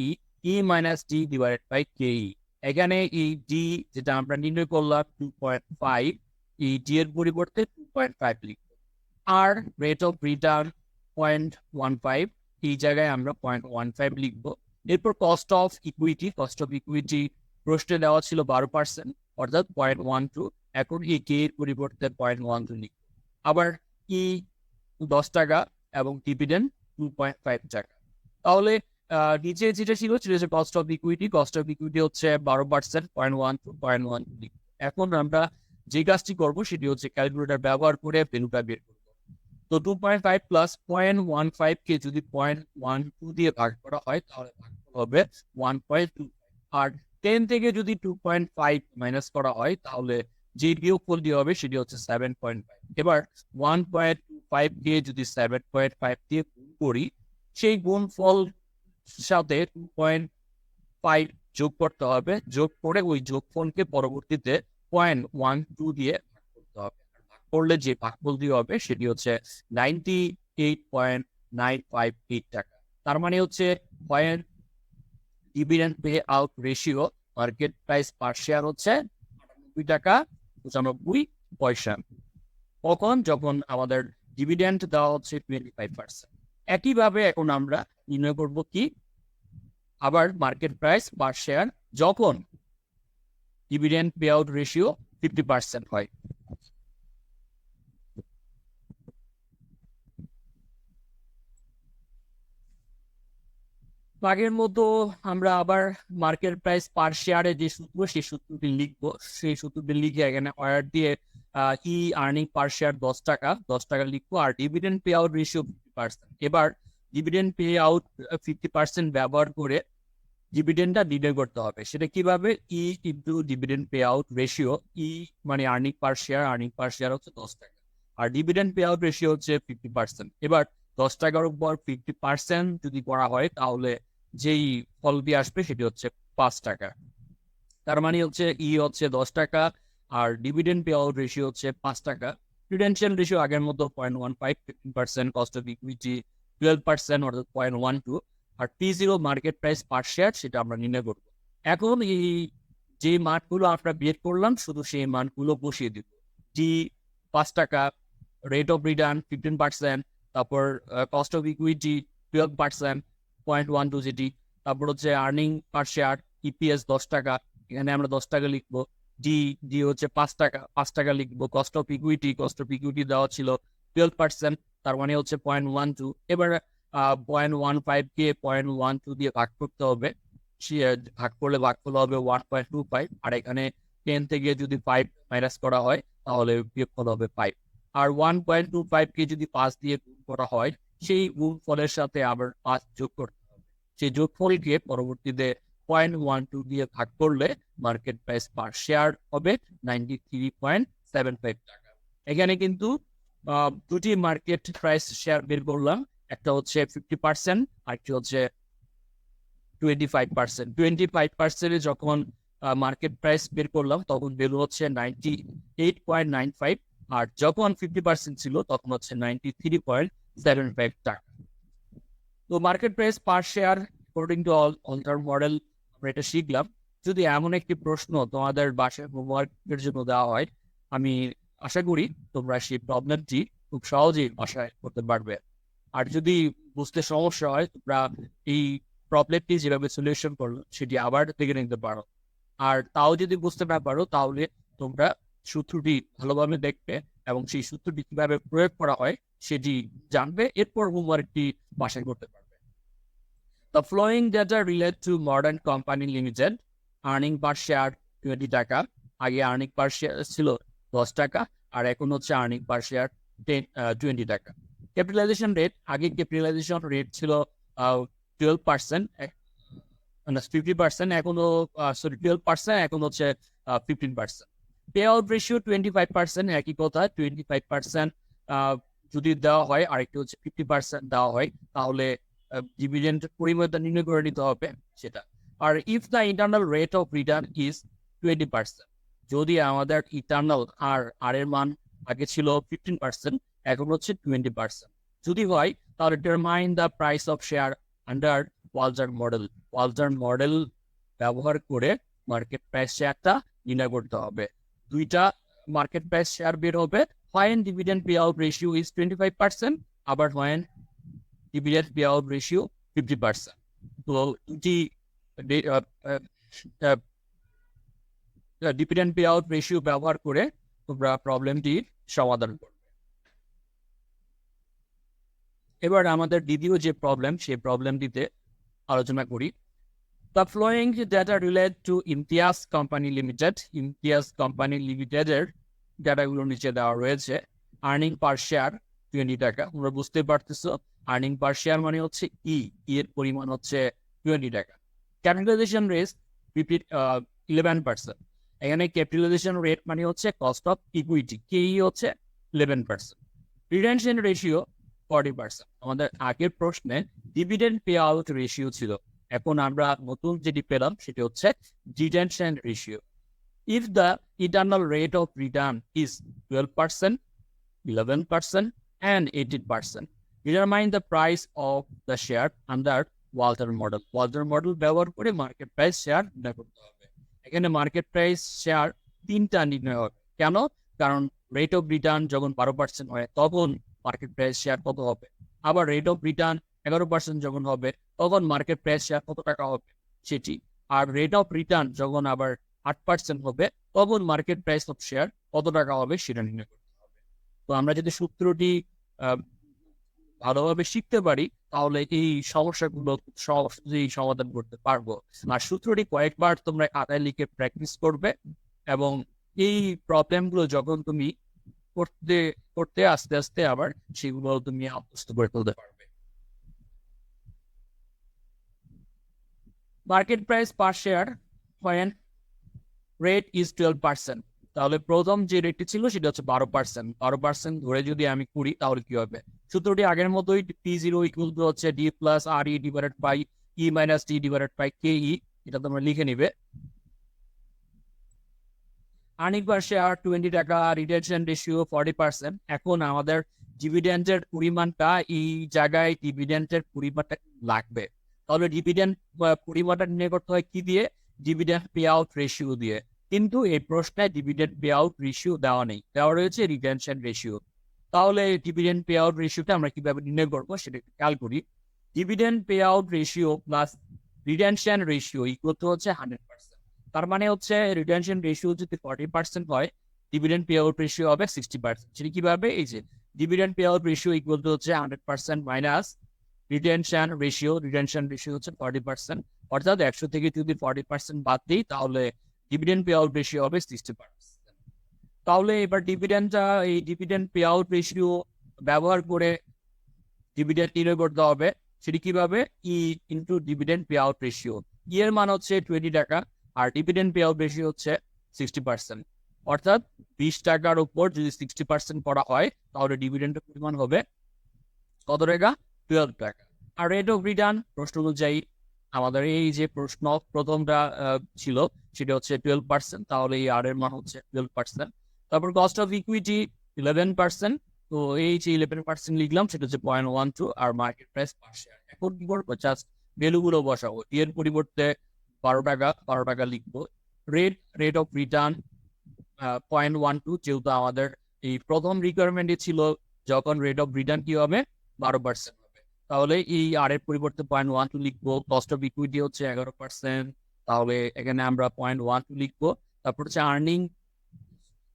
E minus D divided by K E. এখানে এই ডি যেটা আমরা নির্ণয় করলাম 2.5, এই ডি এর পরিবর্তে 2.5 লিখব। আর রেট অফ রিটার্ন 0.15, এই জায়গায় আমরা 0.15 লিখবো। এরপর কস্ট অফ ইকুইটি প্রশ্নে দেওয়া ছিল 12%, অর্থাৎ 0.12। এখন এই কে এর পরিবর্তে 0.12 লিখবো। আবার ই 10 টাকা এবং ডিভিডেন্ড 2.5 টাকা। তাহলে নিচে যেটা ছিল সেটা কস্ট অফ ইকুইটি হচ্ছে 12%, 0.12 লিখবো। এখন আমরা যে কাজটি করবো সেটি হচ্ছে ক্যালকুলেটর ব্যবহার করে ভ্যালুটা বের করবো। তো 2.5 প্লাস 0.15 কে যদি 0.12 দিয়ে ভাগ করা হয় তাহলে ভাগ হবে 1.2। আর 10 থেকে যদি 2.5 মাইনাস করা হয় তাহলে যে বিয়োগফলটি হবে সেটি হচ্ছে 7.5। এবার 1.25 কে যদি 7.5 দিয়ে গুণ করি, সেই গুণফল সাথে 2.5 যোগ করতে হবে। যোগ করে ওই যোগফলকে পরবর্তীতে 0.12 দিয়ে ভাগ করতে হবে। করলে যে ভাগফলটি হবে সেটি হচ্ছে 98.958 টাকা। তার মানে হচ্ছে when dividend pay out ratio market price per share হচ্ছে 98 টাকা 95 পয়সা। কখন? যখন আমাদের ডিভিডেন্ড দেওয়া হচ্ছে 25%। একইভাবে এখন আমরা নির্ণয় করব কি আবার মার্কেট প্রাইস পার শেয়ার যখন ডিভিডেন্ড পে আউট রেশিও 50% হয়। আগের মতো আমরা আবার মার্কেট প্রাইস পার শেয়ারে যে সূত্র সেই সূত্রটি লিখবো, সেই সূত্রটি লিখে এখানে ওয়ার দিয়ে ই আর্নিং পার শেয়ার 10 টাকা লিখবো, আর ডিভিডেন্ড পে আউট রেশিও 50%। এবার ডিভিডেন্ড পে আউট 50% ব্যবহার করে ডিভিডেন্ডটা নির্ণয় করতে হবে। সেটা কিভাবে? E into dividend pay out ratio, E মানে আর্নিং পার শেয়ার হচ্ছে 10 টাকা, আর ডিভিডেন্ড পে আউট রেশিও হচ্ছে 50%। এবার 10 টাকার উপর 50% যদি করা হয় তাহলে যেই ফলটি আসবে সেটি হচ্ছে 5 টাকা। তার মানে হচ্ছে ই হচ্ছে 10 টাকা আর ডিভিডেন্ড পে আউট রেশিও হচ্ছে 5 টাকা। প্রিডেন্সিয়াল রেশিও আগের মতো 0.15, 15%, কস্ট অফ ইকুইটি 12% অর্থাৎ 0.12, আর P0 market price per share সেটা আমরা নির্ণয় করব। এখন এই যে মানগুলো আমরা বের করলাম শুধু সেই মানগুলো বসিয়ে দিব। টি 5 টাকা, রেট অফ রিটার্ন 15%, তারপর কস্ট অফ ইকুইটি 12%, 0.12 যেটি, তারপর হচ্ছে আর্নিং পার শেয়ার ইপিএস 10 টাকা, এখানে আমরা 10 টাকা লিখবো। ডি হচ্ছে 5 টাকা লিখবো। কস্ট অফ ইকুইটি দেওয়া ছিল 12%, তার মানে হচ্ছে 0.12। এবার 0.15 কে 0.12 দিয়ে ভাগ করতে হবে, ভাগ করলে ভাগফল হবে 1.25, আর এখানে 10 থেকে যদি 5 মাইনাস করা হয় তাহলে বিয়োগফল হবে 5, আর 1.25 কে যদি 5 দিয়ে গুণ করা হয় সেই গুণফলের সাথে আবার 5 যোগ করতে হবে। সেই যোগফলকে পরবর্তীতে 0.12 দিয়ে ভাগ করলে মার্কেট প্রাইস পার শেয়ার হবে 93.75 টাকা। এখানে কিন্তু দুটি মার্কেট প্রাইস শেয়ার বের করলাম, একটা হচ্ছে 50% আর একটি হচ্ছে 25%। 25% যখন মার্কেট প্রাইস বের করলাম তখন ভ্যালু হচ্ছে 98.95, আর যখন 50% ছিল তখন হচ্ছে 93.75 টাকা। তো market price per share according to Walter model আমরা এটা শিখলাম। যদি এমন একটি প্রশ্ন তোমাদের বাসায় হোমওয়ার্কের জন্য দেওয়া হয়, আমি আশা করি তোমরা সেই প্রবলেমটি খুব সহজেই বাসায় করতে পারবে। আর যদি বুঝতে সমস্যা হয় তোমরা এই প্রবলেমটি যেভাবে সলিউশন করলো সেটি আবার দেখে নিতে পারো। আর তাও যদি বুঝতে না পারো তাহলে তোমরা সূত্রটি ভালোভাবে দেখবে এবং সেই সূত্রটি কিভাবে প্রয়োগ করা হয় সেটি জানবে, এরপর হোমওয়ার্কটি বাসায় করতে পারবে। The following data relate to Modern Company Limited. Earning per share 20 টাকা, আগে আর্নিং পার শেয়ার ছিল 10 টাকা আর এখন হচ্ছে আর্নিং পার শেয়ার 20 টাকা। ক্যাপিটালাইজেশন রেট, আগে ক্যাপিটালাইজেশন রেট ছিল 12%, 50%, এখনো 12%, এখন হচ্ছে 15%। পে আউট রেশিও 25%, একই কথা 25% যদি দেওয়া হয় আর একটি হচ্ছে 50% দেওয়া হয় তাহলে ডিভিডেন্ড পরিমাণটা নির্ণয় করে নিতে হবে সেটা। আর if the internal rate of return is 20%, যদি আমাদের ইন্টারনাল আর এর মান আগে ছিল 15%, এখন হচ্ছে 20% যদি হয় তাহলে determine the price of share under Walter model. Walter model ব্যবহার করে মার্কেট প্রাইস শেয়ারটা নির্ণয় করতে হবে। দুইটা মার্কেট প্রাইস শেয়ার বের হবে, when dividend payout ratio is 25%, আবার when dividend payout ratio 50%। তো দুটি ডিভিডেন্ড পে আউট রেশিও ব্যবহার করে তোমরা প্রবলেমটি সমাধান করবে। এবার আমাদের দ্বিতীয় যে প্রবলেম সেই প্রবলেমটিতে আলোচনা করি। The following data relate to Imtiaz company limited. Imtiaz company লিমিটেডের ডাটাগুলো নিচে দেওয়া রয়েছে। আর্নিং পার শেয়ার 20 টাকা, তোমরা বুঝতে পারতেছো আর্নিং পার শেয়ার মানে হচ্ছে এর পরিমাণ হচ্ছে 20 টাকা। ক্যাপিটালাইজেশন রেট 11%, এখানে ক্যাপিটালাইজেশন রেট মানে হচ্ছে কস্ট অফ ইকুইটি, কেই হচ্ছে 11%। রিটেনশন রেশিও 40%, আমাদের আগের প্রশ্নে ডিভিডেন্ড পে আউট রেশিও ছিল, এখন আমরা নতুন যেটি পেলাম সেটি হচ্ছে retention ratio. If the internal rate of return is 12%, 11% and 18%. Determine the price of the share under Walter model. Walter model ব্যবহার করে মার্কেট প্রাইস শেয়ার নির্ণয় করতে হবে। এখানে মার্কেট প্রাইস শেয়ার তিনটা নির্ণয় হবে। কেন? কারণ রেট অফ রিটার্ন যখন 12% হয় তখন মার্কেট প্রাইস শেয়ার কত হবে, আবার রেট অফ রিটার্ন 11% যখন হবে তখন মার্কেট প্রাইস শেয়ার কত টাকা হবে সেটি, আর রেট অফ রিটার্ন যখন আবার 8% হবে তখন মার্কেট প্রাইস অফ শেয়ার কত টাকা হবে সেটা নির্ণয় করতে হবে। তো আমরা যদি সূত্রটি ভালোভাবে শিখতে পারি তাহলে এই সমস্যাগুলো সহজেই সমাধান করতে পারবো। আর সূত্রটি কয়েকবার তোমরা খাতায় লিখে প্র্যাকটিস করবে এবং এই প্রবলেমগুলো যখন তুমি করতে করতে আস্তে আস্তে আবার সেগুলো তুমি আত্মস্থ করে তুলতে পারবে। Market price per share when rate is 12%, তাহলে প্রথম যে রেটটি ছিল সেটা হচ্ছে 12%। 12% ধরে যদি আমি করি তাহলে কি হবে? সূত্রটি আগের মতোই P0 ইকুয়াল টু হচ্ছে D plus RE divided by E minus D divided by KE, এটা তোমরা লিখে নিবে। আর্নিং পার শেয়ার 20 টাকা, রিটেনশন রেশিও 40%। এখন আমাদের ডিভিডেন্ডের পরিমাণটা এই জায়গায় ডিভিডেন্ডের পরিমাণটা লাগবে, তাহলে ডিভিডেন্ড পরিমাণটা নির্ণয় করতে হয় কি দিয়ে? ডিভিডেন্ড পে আউট রেশিও দিয়ে। কিন্তু এই প্রশ্নে ডিভিডেন্ড পে আউট রেশিও দেওয়া নেই, দেওয়া রয়েছে রিটেনশন রেশিও। তাহলে ডিভিডেন্ড পে আউট রেশিওটা আমরা কিভাবে নির্ণয় করবো সেটা খেয়াল করি। Dividend pay out ratio plus retention ratio equal to হচ্ছে 100%। তার মানে হচ্ছে রিটেনশন রেশিও যদি 40% হয়, ডিভিডেন্ড পে আউট রেশিও হবে 60%। সেটা কিভাবে? এই যে dividend pay out ratio equal to হচ্ছে 100% minus retention ratio. Retention ratio হচ্ছে 40%, অর্থাৎ 100 থেকে যদি 40% বাদ দিই তাহলে ডিভিডেন্ড পে আউট রেশিও হবে 60%। তাহলে এবার এই ডিভিডেন্ড পে আউট রেশিও ব্যবহার করে ডিভিডেন্ড নির্ণয় করতে হবে। সেটি কিভাবে? E into dividend pay out ratio. E এর মান হচ্ছে 20 টাকা আর ডিভিডেন্ড পে আউট রেশিও হচ্ছে 60%, অর্থাৎ 20 টাকার উপর যদি 60% করা হয় তাহলে ডিভিডেন্ডের পরিমাণ হবে কত টাকা? 12 টাকা। আর রেট অফ রিটার্ন প্রশ্ন অনুযায়ী আমাদের এই যে প্রশ্ন প্রথমটা ছিল সেটা হচ্ছে 12%, তাহলে এই আর এর মান হচ্ছে 12%। তারপর কস্ট অফ ইকুইটি 11%, তো এই যে 11% লিখলাম সেটা হচ্ছে 0.12 আর মার্কেট প্রাইস পার শেয়ার। এখন কি করবো? জাস্ট ভ্যালুগুলো বসাবো। এর পরিবর্তে 12 টাকা লিখবো। রেট অফ রিটার্ন 0.12, যেহেতু আমাদের এই প্রথম রিকোয়ারমেন্টই ছিল যখন রেট অফ রিটার্ন কি হবে? 12% হবে, তাহলে এই আর এর পরিবর্তে 0.12 লিখবো। কস্ট অফ ইকুইটি হচ্ছে 11%, তাহলে এখানে আমরা 0.12 লিখবো। তারপর হচ্ছে আর্নিং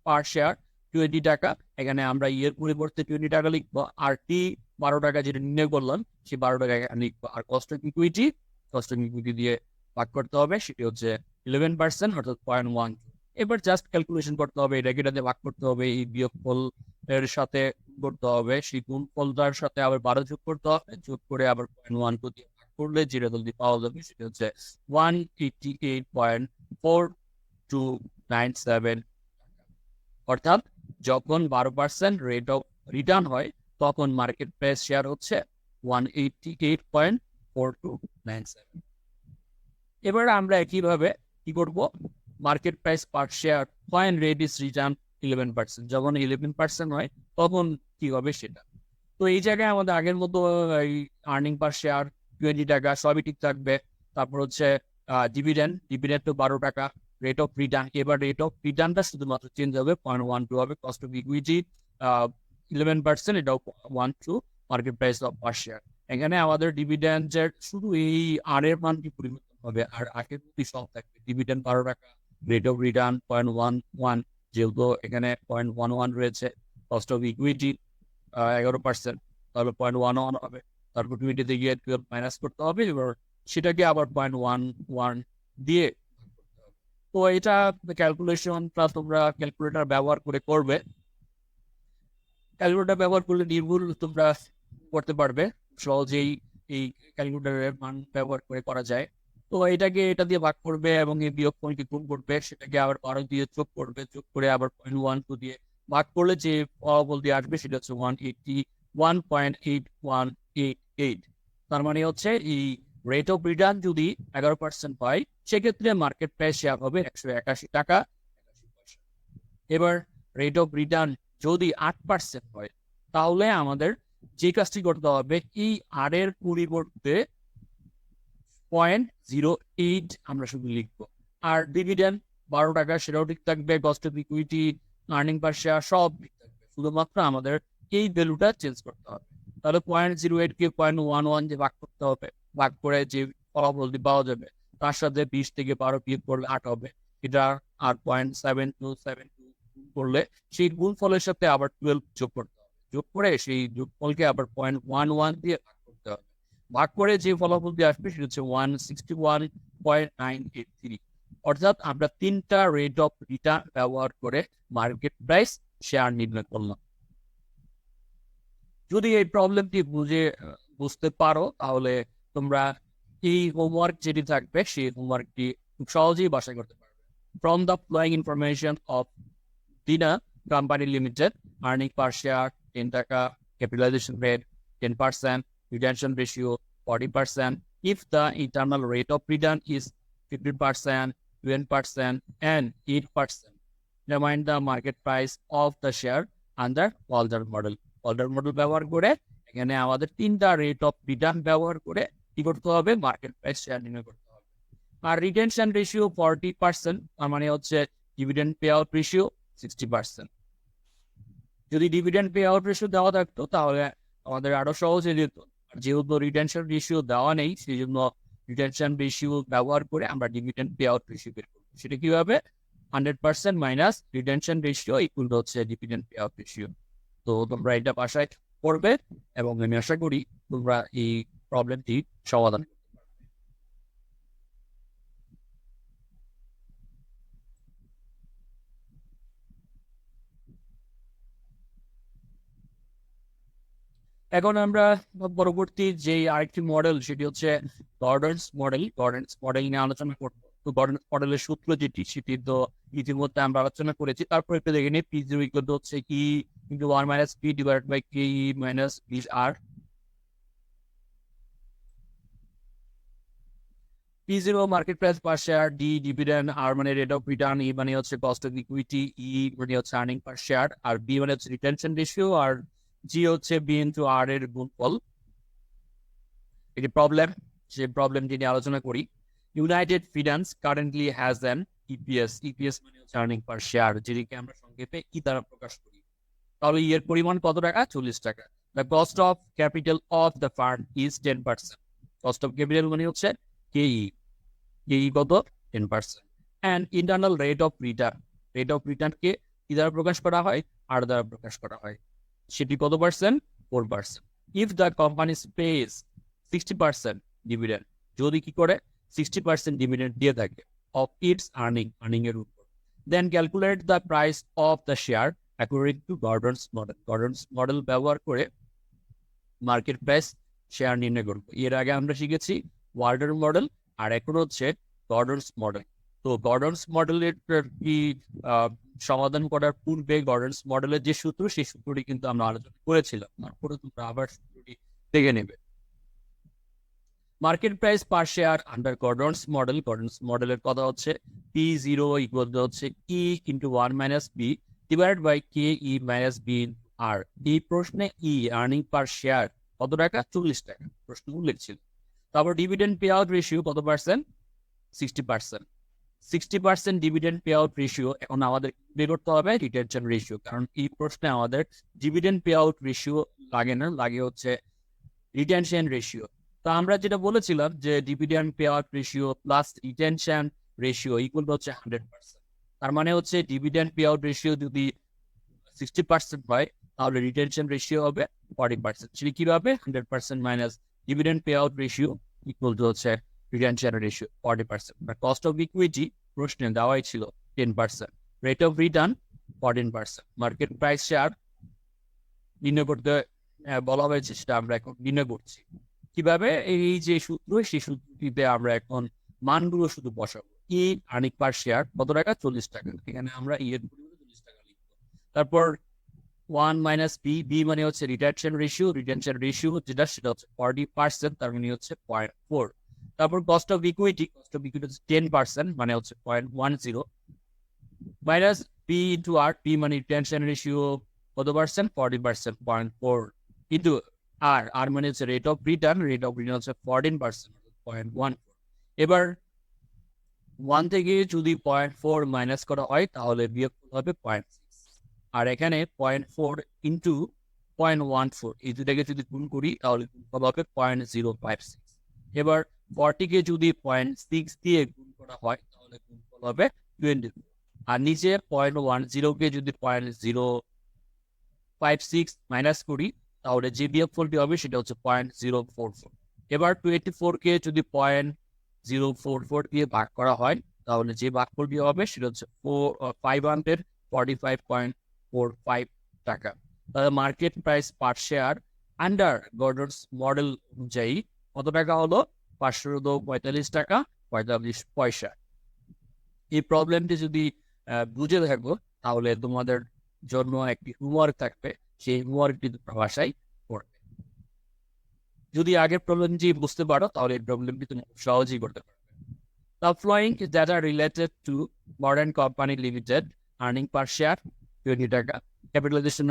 পার শেয়ার 20 টাকা, এখানে আমরা এর পরিবর্তে 20 টাকা লিখবো। আর টি 12 টাকা যেটা নির্ণয় করলাম সেই 12 টাকা লিখবো। আর কস্ট অফ ইকুইটি দিয়ে ভাগ করতে হবে, সেটি হচ্ছে 11%, অর্থাৎ 0.12। এবার জাস্ট ক্যালকুলেশন করতে হবে, এটা দিয়ে ভাগ করতে হবে, এই বিয়োগফল এর সাথে করতে হবে, সেই গুণফলটার সাথে আবার 12 যোগ করতে হবে, যোগ করে আবার 0.12 দিয়ে ভাগ করলে যেটা জলদি পাওয়া যাবে সেটা হচ্ছে 188.4297। অর্থাৎ যখন 12% রেট অফ রিটার্ন হয় তখন মার্কেট প্রাইস শেয়ার হচ্ছে 188.4297। এবার আমরা একইভাবে কি করব? Market price per share when rate is return 11%, যখন 11% হয় তখন কি হবে সেটা। তো এই জায়গায় আমাদের আগের মতো এই আর্নিং পার শেয়ার 20 টাকা সবই ঠিক থাকবে। তারপর হচ্ছে ডিভিডেন্ড তো 12 টাকা। রেট অফ রিটার্ন, এবার রেট অফ রিটার্নটা শুধুমাত্র চেঞ্জ হবে, 0.12 হবে। কস্ট অফ ইকুইটি 11%, এটাও 12 market price of per share. এখানে আমাদের ডিভিডেন্ডের শুধু এই আর এর মান কি পরিবর্তন হবে, আর আগের মতোই সব থাকবে। ডিভিডেন্ড 12 টাকা, রেট অফ রিটার্ন 0.11, যেহেতু এখানে 0.11 রয়েছে। কস্ট অফ ইকুইটি 11%, তাহলে 0.11 হবে। তারপর 20 থেকে 12 মাইনাস করতে হবে, এবার সেটাকে আবার 0.11 দিয়ে। তো এটা ক্যালকুলেশনটা তোমরা ক্যালকুলেটর ব্যবহার করে করবে। ক্যালকুলেটর ব্যবহার করলে নির্ভুল তোমরা করতে পারবে সহজেই, এই ক্যালকুলেটরের মান ব্যবহার করে করা যায়। তো এটা দিয়ে ভাগ করবে এবং এই বিয়োগফলকে গুণ করবে, সেটাকে আবার 12 দিয়ে যোগ করবে, যোগ করে আবার 0.12 দিয়ে ভাগ করলে যে ফলাফল দিয়ে আসবে সেটা হচ্ছে 181.8188। তার মানে হচ্ছে এই রেট অফ রিটার্ন যদি 11% হয় সেক্ষেত্রে মার্কেট প্রাইস শেয়ার হবে 181 টাকা 81 পয়সা। এবার রেট অফ রিটার্ন যদি 8% হয় তাহলে আমাদের যে কাজটি করতে হবে এই আর এর পরিবর্তে 0.08 আমরা শুধু লিখবো। আর ডিভিডেন্ড 12 টাকা সেটাও ঠিক থাকবে, cost of equity, earning per share সব ঠিক থাকবে, শুধুমাত্র আমাদের এই ভ্যালুটা চেঞ্জ করতে হবে। তাহলে 0.08 কে 0.11 যে ভাগ করতে হবে, ভাগ করে যে ফলাফলটি পাওয়া যাবে তার সাথে 20 থেকে 12 বিয়োগ করলে 8 হবে, এটা আর 0.7272 করলে সেই গুণফলের সাথে আবার 12 যোগ করতে হবে, যোগ করে সেই যোগফলকে আবার 0.11 দিয়ে ভাগ করতে হবে, ভাগ করে যে ফলাফলটি আসবে সেটা হচ্ছে 161.983। অর্থাৎ আমরা 3টা রেট অফ রিটার্ন ব্যবহার করে মার্কেট প্রাইস শেয়ার নির্ণয় করলাম। যদি এই প্রবলেমটি বুঝতে পারো তাহলে তোমরা এই হোমওয়ার্ক যেটি থাকবে সেই হোমওয়ার্কটি খুব সহজেই বাসায় করতে পারবে। From the flowing information of Dina Company Limited, earning per share 10 টাকা, capitalization rate 10%, retention ratio 40%. If the internal rate of return is 50%, 20%, and 8%, remind the market price of the share under Walder model. Walder model ব্যবহার করে এখানে আমাদের 3টা rate of return ব্যবহার করে কি করতে হবে, মার্কেট প্রাইস শেয়ার নির্ণয় করতে হবে। আর রিটেনশন রেশিও 40%, তার মানে হচ্ছে ডিভিডেন্ড পে আউট রেশিও 60%। যদি ডিভিডেন্ড পে আউট রেশিও দেওয়া থাকতো তাহলে আমাদের আরো সহজে যেত, যেহেতু রিটেনশন রেশিও দেওয়া নেই সেই জন্য রিটেনশন রেশিও ব্যবহার করে আমরা ডিভিডেন্ড পে আউট রেশিও বের করবো। সেটা কিভাবে, 100% মাইনাস রিটেনশন রেশিও ইকুয়াল হচ্ছে ডিভিডেন্ড পে আউট রেশিও। তো তোমরা এটা বাসায় করবে এবং আমি আশা করি তোমরা এই প্রবলেমটি সমাধান। এখন আমরা পরবর্তী যে আরেকটি মডেল সেটি হচ্ছে গর্ডনস মডেল। গর্ডনস মডেল নিয়ে আলোচনা করবো। তো গর্ডনস মডেলের সূত্র যেটি সেটি তো ইতিমধ্যে আমরা আলোচনা করেছি। তারপর একটু দেখে নিই, P0 ইকুয়াল টু হচ্ছে E into 1 minus P divide by Ke minus R। P0 market price per share, D dividend, R মানে রেট অফ রিটার্ন, E মানে হচ্ছে কস্ট অফ ইকুইটি, E মানে হচ্ছে আর্নিং পার শেয়ার, আর B মানে হচ্ছে retention ratio, আর G হচ্ছে B ইন্টু R এর গুণফল। এটি প্রবলেম, যে প্রবলেমটি নিয়ে আলোচনা করি। United finance currently has an EPS মানে হচ্ছে আর্নিং পার শেয়ার, যেটিকে আমরা সংক্ষেপে ই দ্বারা প্রকাশ করি। তাহলে এর পরিমাণ কত টাকা, 40 টাকা। The cost of capital of the farm is 10%। Cost of capital মানে হচ্ছে কেই কত, 10%। অ্যান্ড ইন্টারনাল রেট অফ রিটার্নকে ই দ্বারা প্রকাশ করা হয়, আর দ্বারা প্রকাশ করা হয়, সেটি কত percent, 4%। If the company page 60% dividend, যদি কি করে 60% ডিভিডেন্ড দিয়ে থাকে অফ ইটস আর্নিং এর উপর, then calculate the price of the share according to Gordon's model. Gordon's model ব্যবহার করে মার্কেট প্রাইস শেয়ার নির্ণয় করবো। এর আগে আমরা শিখেছি ওয়ার্ডার মডেল, আর এখন হচ্ছে গর্ডনস মডেল। তো গর্ডনস মডেলের কি সমাধান করার পূর্বে গর্ডনস মডেলের যে সূত্র সেই সূত্রটি কিন্তু আমরা আলোচনা করেছিলাম, তারপরে তোমরা আবার সূত্রটি দেখে নেবে। Market price per share under Gordon's মডেলের কথা হচ্ছে P0 ইকুয়াল টু হচ্ছে E into 1 minus B divide by Ke minus B R। এই প্রশ্নে E আর্নিং পার শেয়ার কত টাকা, 40 টাকা প্রশ্ন উল্লেখ ছিল। তারপর ডিভিডেন্ড পে আউট রেশিও কত percent, 60%। 60% dividend pay out ratio এখন আমাদের বের করতে হবে রিটেনশন রেশিও, কারণ এই প্রশ্নে আমাদের ডিভিডেন্ড পে আউট রেশিও লাগে না, লাগে হচ্ছে রিটেনশন রেশিও। তো আমরা যেটা বলেছিলাম যে dividend pay out ratio plus retention ratio equal হচ্ছে 100%। তার মানে হচ্ছে ডিভিডেন্ড পে আউট রেশিও যদি 60% হয় তাহলে রিটেনশন রেশিও হবে 40%। সেটি কিভাবে, 100% minus dividend pay out ratio equal to হচ্ছে retention ratio 40%। Cost of equity প্রশ্নে দেওয়াই ছিল 10%, rate of return 14%, market price share নির্ণয় করতে বলা হয়েছে, সেটা আমরা এখন নির্ণয় করছি। কিভাবে, এই যে সূত্র সেই সূত্রটিতে আমরা এখন মানগুলো শুধু বসাবো। ই আর্নিং পার শেয়ার কত টাকা, 40 টাকা, এখানে আমরা ই এর পরিবর্তে 40 টাকা লিখবো। তারপর 1 মাইনাস বি মানে হচ্ছে রিটেনশন রেশিও যেটা সেটা হচ্ছে 40%, তার মানে হচ্ছে 0.4। তারপর কস্ট অফ ইকুইটি হচ্ছে 10% মানে হচ্ছে 0.10 minus P into R, P মানে রিটেনশন রেশিও কত পার্সেন্ট? 40%, 0.4 কিন্তু আর মানে হচ্ছে রেট অফ রিটার্ন হচ্ছে 14%, 0.1। এবার 1 থেকে যদি 0.4 মাইনাস করা হয় তাহলে বিয়োগফল হবে 0.6, আর এখানে 0.4 ইন্টু 0.14 এই দুটাকে যদি গুণ করি তাহলে গুণফল হবে 0.056। এবার 40 কে যদি 0.6 দিয়ে গুণ করা হয় তাহলে গুণফল হবে 24, আর নিচে 0.10 কে যদি 0.056 মাইনাস করি তাহলে যে বিয়োগফলটি হবে সেটা হচ্ছে 0.044। এবার 24 কে যদি 0.044 দিয়ে ভাগ করা হয় তাহলে যে ভাগফলটি হবে সেটা হচ্ছে 545.45 টাকা। তাহলে market price per share under Gordon's model অনুযায়ী কত টাকা হলো? 545 টাকা 45 পয়সা। এই প্রবলেমটি যদি বুঝে থাকো তাহলে তোমাদের জন্য একটি হোমওয়ার্ক থাকবে, সেই হোমওয়ার্কটি তোমরা বাসায় করবে। যদি আগের প্রবলেমটি বুঝতে পারো তাহলে এই প্রবলেমটি তুমি সহজেই করতে পারবে। The following data related to Modern Company Limited: earning per share 20 টাকা, capitalization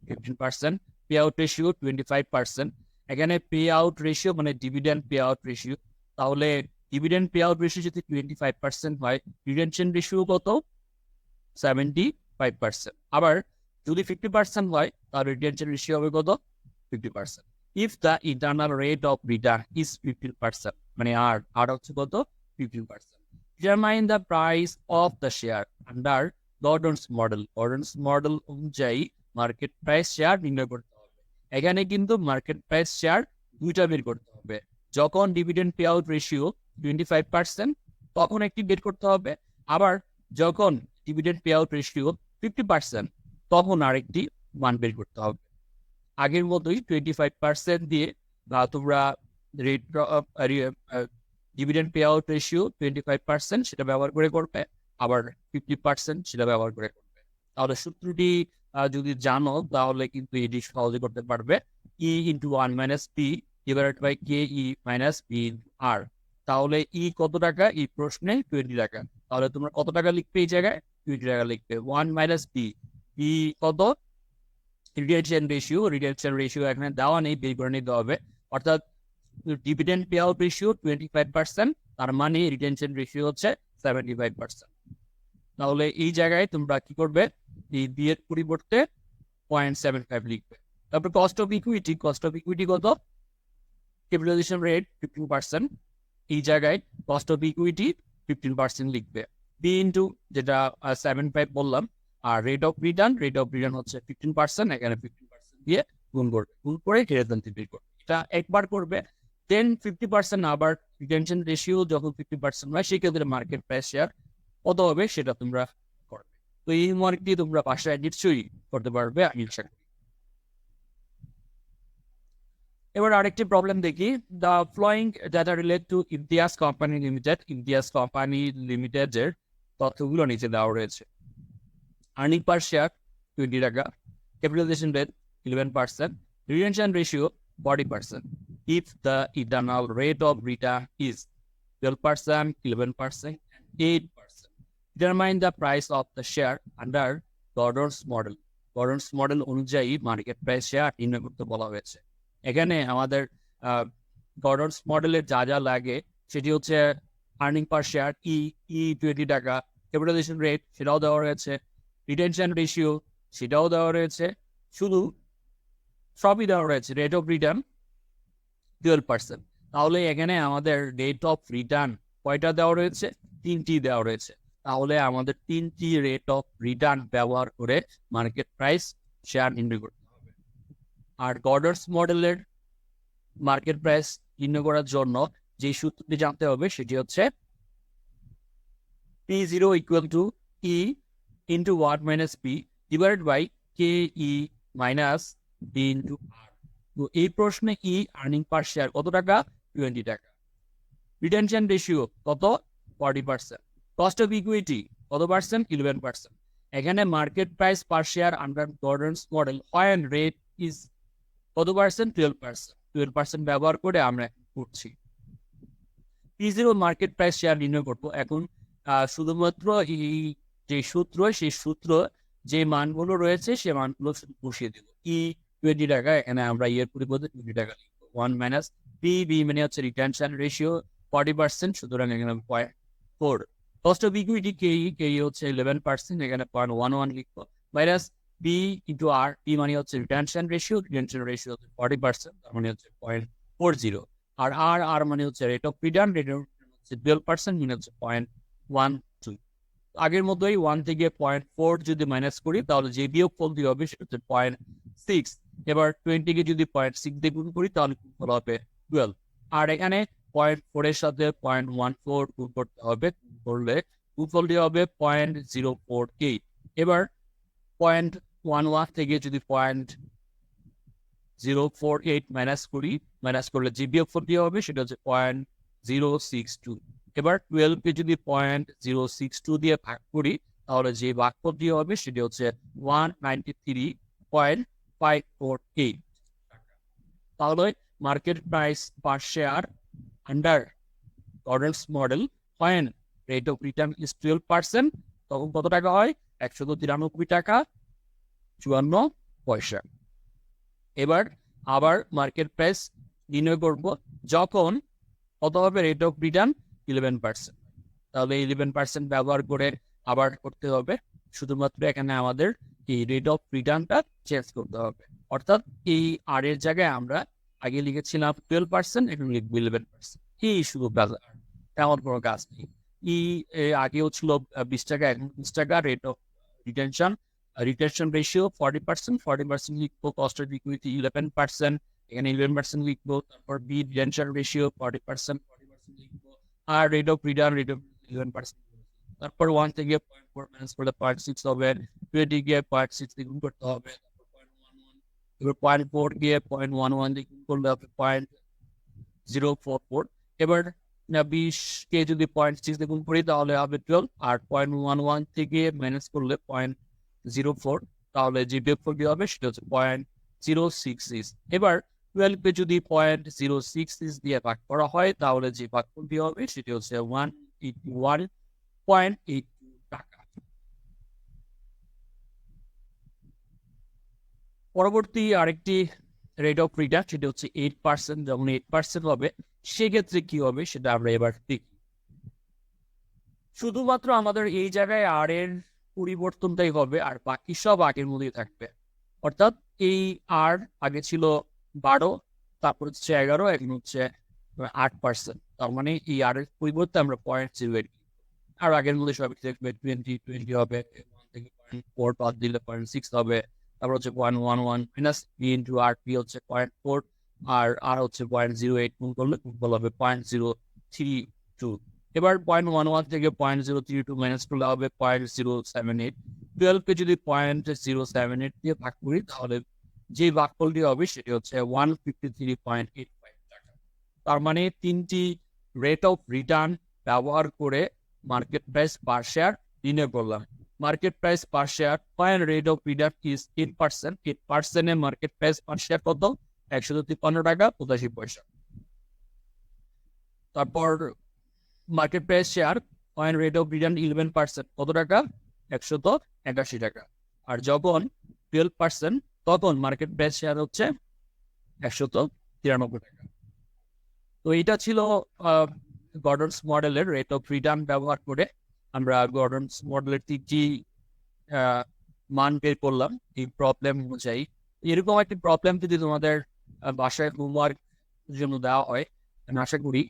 15%, payout ratio 25%। এখানে payout ratio মানে dividend payout ratio, তাহলে dividend payout ratio যদি 25% হয়, retention ratio কত? 75%। আবার যদি 50% হয় তাহলে retention ratio হবে কত? 50%। If the internal rate of return is 15%, মানে আর হচ্ছে কত? 15%. Determine the price of the share under Gordon's model. Gordon's model অনুযায়ী মার্কেট প্রাইস শেয়ার নির্ণয় করতে হবে। এখানে কিন্তু মার্কেট প্রাইস শেয়ার দুইটা বের করতে হবে। যখন ডিভিডেন্ড পে আউট রেশিও 25% তখন একটি বের করতে হবে, আবার যখন ডিভিডেন্ড পে আউট রেশিও 50% তখন আরেকটি মান বের করতে হবে। আগের মতোই 25% দিয়ে তোমরা rate dividend pay out ratio 25% সেটা ব্যবহার করে করবে, আবার 50% সেটা ব্যবহার করে করবে। তাহলে সূত্রটি যদি জানো তাহলে কিন্তু এটি সহজে করতে পারবে। E into 1 minus P divided by K E minus P R. তাহলে ই কত টাকা? এই প্রশ্নে 20 টাকা। তাহলে তোমরা কত টাকা লিখবে? এই জায়গায় 20 টাকা লিখবে। 1 মাইনাস পি, পি কত? রিটেনশন রেশিও এখানে দেওয়া নেই, বের করে নিতে হবে। অর্থাৎ ডিভিডেন্ড পে আউট রেশিও 25%, তার মানে রিটেনশন রেশিও হচ্ছে 75%। তাহলে এই জায়গায় তোমরা কি করবে? এই বি এর পরিবর্তে 0.75 লিখবে। তারপর কস্ট অফ ইকুইটি কত? ক্যাপিটালাইজেশন রেট 15%, এই জায়গায় কস্ট অফ ইকুইটি 15% লিখবে। বি ইন্টু যেটা 75 বললাম, আর রেট অফ রিটার্ন হচ্ছে 15%, এখানে 15% দিয়ে গুণ করে হেরেদান্তি বের করবে। এটা একবার করবে, দেন 50% আবার রিটেনশন রেশিও যখন 50% হয় সেক্ষেত্রে মার্কেট প্রাইস শেয়ার কত হবে সেটা তোমরা করবে। তো এই হোমওয়ার্কটি তোমরা বাসায় নিশ্চয়ই করতে পারবে, আমি আশা করি। এবার আরেকটি প্রবলেম দেখি। The following data relate two Imtiaz company limited. Imtiaz company লিমিটেডের তথ্যগুলো নিচে দেওয়া রয়েছে। আর্নিং পার শেয়ার 20 টাকা, capitalisation rate 11%, retention ratio 40%, if the internal rate of return is 12%, 11%, and 8%. Determine the price of the share under Gordon's model. Gordon's model অনুযায়ী market price share নির্ণয় করতে বলা হয়েছে। এখানে আমাদের গর্ডনস মডেলের যা যা লাগে সেটি হচ্ছে আর্নিং পার শেয়ার ই 20 টাকা, ক্যাপিটালাইজেশন রেট সেটাও দেওয়া রয়েছে, রিটেনশন রেশিও সেটাও দেওয়া রয়েছে, শুধু সবই দেওয়া রয়েছে রেট অফ রিটার্ন 12%। তাহলে এখানে আমাদের রেট অফ রিটার্ন কয়টা দেওয়া রয়েছে? 3টি দেওয়া রয়েছে। তাহলে আমাদের 3টি রেট অফ রিটার্ন ব্যবহার করে মার্কেট প্রাইস শেয়ার নির্ণয় করতে হবে। আর গর্ডনস মডেলের মার্কেট প্রাইস নির্ণয় করার জন্য যে সূত্রটি জানতে হবে সেটি হচ্ছে P0 equal to E into 1 minus P divided by KE minus B into R. তো এই প্রশ্নে ই আর্নিং পার শেয়ার কত টাকা? 20 টাকা। রিটেনশন রেশিও কত? 40%। কস্ট অফ ইকুইটি কত পার্সেন্ট? 11%। এখানে market price per share under Gordon's model when rate is কত পার্সেন্ট? 12%। 12% ব্যবহার করে আমরা করছি। P0 মার্কেট প্রাইস শেয়ার নির্ণয় করবো। এখন শুধুমাত্র এই যে সূত্র সেই সূত্র যে মানগুলো রয়েছে সে মানগুলো শুধু বসিয়ে দেবো। ই 20 টাকা, এখানে আমরা এর পরিবর্তে 20 টাকা লিখবো। 1 মাইনাস বি মানে হচ্ছে রিটেনশন রেশিও 40%, সুতরাং এখানে 0.4। কস্ট অফ ইকুইটি কে হচ্ছে 11%, এখানে 0.11 লিখবো। মাইনাস বি ইন্টু আর, বি মানে হচ্ছে রিটেনশন রেশিও হচ্ছে 40%, তার মানে হচ্ছে 0.40। আর আর মানে হচ্ছে রেট অফ রিটার্ন, হচ্ছে 12%, মানে হচ্ছে 0.12। আগের মতোই 1 থেকে 0.4 যদি মাইনাস করি তাহলে যে বিয়োগ ফলটি হবে সেটা হচ্ছে 0.6। এবার 20 কে যদি 0.6 দিয়ে গুণ করি তাহলে ফল হবে 12। আর এখানে 0.4 এর সাথে 0.14 গুণ করতে হবে, গুণ করলে ফলটি হবে 0.048। এবার 0.11 থেকে যদি 0.048 মাইনাস করি, মাইনাস করলে যে বিয়োগ ফলটি হবে সেটা হচ্ছে 0.062। এবার 12 কে যদি 0.062 দিয়ে ভাগ করি তাহলে যে ভাগফলটি হবে সেটি হচ্ছে 193.548। তাহলে market price per share under Gordon's model when rate of return is 12%, তখন কত টাকা হয়? 193 টাকা 54 পয়সা। এবার আবার মার্কেট প্রাইস নির্ণয় করব যখন কত হবে? Rate of return 11%। তাহলে 11% ব্যবহার করে আবার করতে হবে, শুধুমাত্র এখানে আমাদের এই রেট অফ রিটার্নটা চেঞ্জ করতে হবে। অর্থাৎ এই আর এর জায়গায় আমরা আগে লিখেছিলাম 12%, এখন লিখবো 11%। এই শুধু কাজ, তেমন কোনো কাজ নেই। আগেও ছিল 20 টাকা, এখন 20 টাকা। রেট অফ রিটেনশন রেশিও 40% লিখবো। কস্ট অফ ইকুইটি 11%, এখানে 11% লিখবো। তারপর বি রিটেনশন রেশিও 40% লিখবো। আর রেট অফ রিটার্ন 11%। তারপর 1 থেকে 0.4 মাইনাস করলে 0.6 হবে। 20 গিয়ে 0.6 দিয়ে গুণ করতে হবে। এবার 0.4 গিয়ে 0.11 দিয়ে গুণ করলে হবে 0.044। এবার 20 কে যদি 0.6 দিয়ে গুণ করি তাহলে হবে 12। আর 0.11 থেকে মাইনাস করলে 0.04, তাহলে যে বিয়োগফলটি হবে সেটা হচ্ছে 0.066। এবার 12 কে যদি 0.066 দিয়ে ভাগ করা হয় তাহলে যে ভাগফলটি হবে সেটি হচ্ছে 181.82 টাকা। পরবর্তী আরেকটি রেট অফ রিটার্ন সেটা হচ্ছে 8%। যখন 8% হবে সেক্ষেত্রে কি হবে সেটা আমরা এবার দেখি। শুধুমাত্র আমাদের এই জায়গায় আর এর পরিবর্তনটাই হবে, আর বাকি সব আগের মধ্যেই থাকবে। অর্থাৎ এই আর আগে ছিল 12, তারপর হচ্ছে 11, এখন হচ্ছে 8%। তার মানে এই আর এর পরিবর্তে আমরা 0.08, আর আগের মধ্যে সব দেখবে 20 হবে। 1 থেকে 0.4 বাদ দিলে 0.6 হবে। তারপর হচ্ছে 0.11 minus B into R, P হচ্ছে 0.4, আর হচ্ছে 0.08 গুণ করলে গুণফল হবে 0.032। এবার 0.11 থেকে 0.032 মাইনাস করলে হবে 0.078। 12 কে যদি 0.078 দিয়ে ভাগ করি তাহলে যে ভাগফলটি হবে সেটি হচ্ছে 153.85 টাকা। তার মানে তিনটি রেট অফ রিটার্ন ব্যবহার করে মার্কেট প্রাইস পার শেয়ার নির্ণয় করলাম। Market price per share when rate of return is 8%, 8% a market price per share কত? 153 টাকা 85 পয়সা। তারপর market price share when rate of return 11%, কত টাকা? 181 টাকা। আর যখন 12% তখন মার্কেট প্রাইস শেয়ার হচ্ছে 193 টাকা। তো এটা ছিল গর্ডনস মডেলের রেট অফ রিটার্ন ব্যবহার করে আমরা গর্ডনস মডেলের তিনটি মান বের করলাম এই প্রবলেম অনুযায়ী। এরকম একটি প্রবলেম যদি তোমাদের বাসায় হোমওয়ার্ক জন্য দেওয়া হয়, আমি আশা করি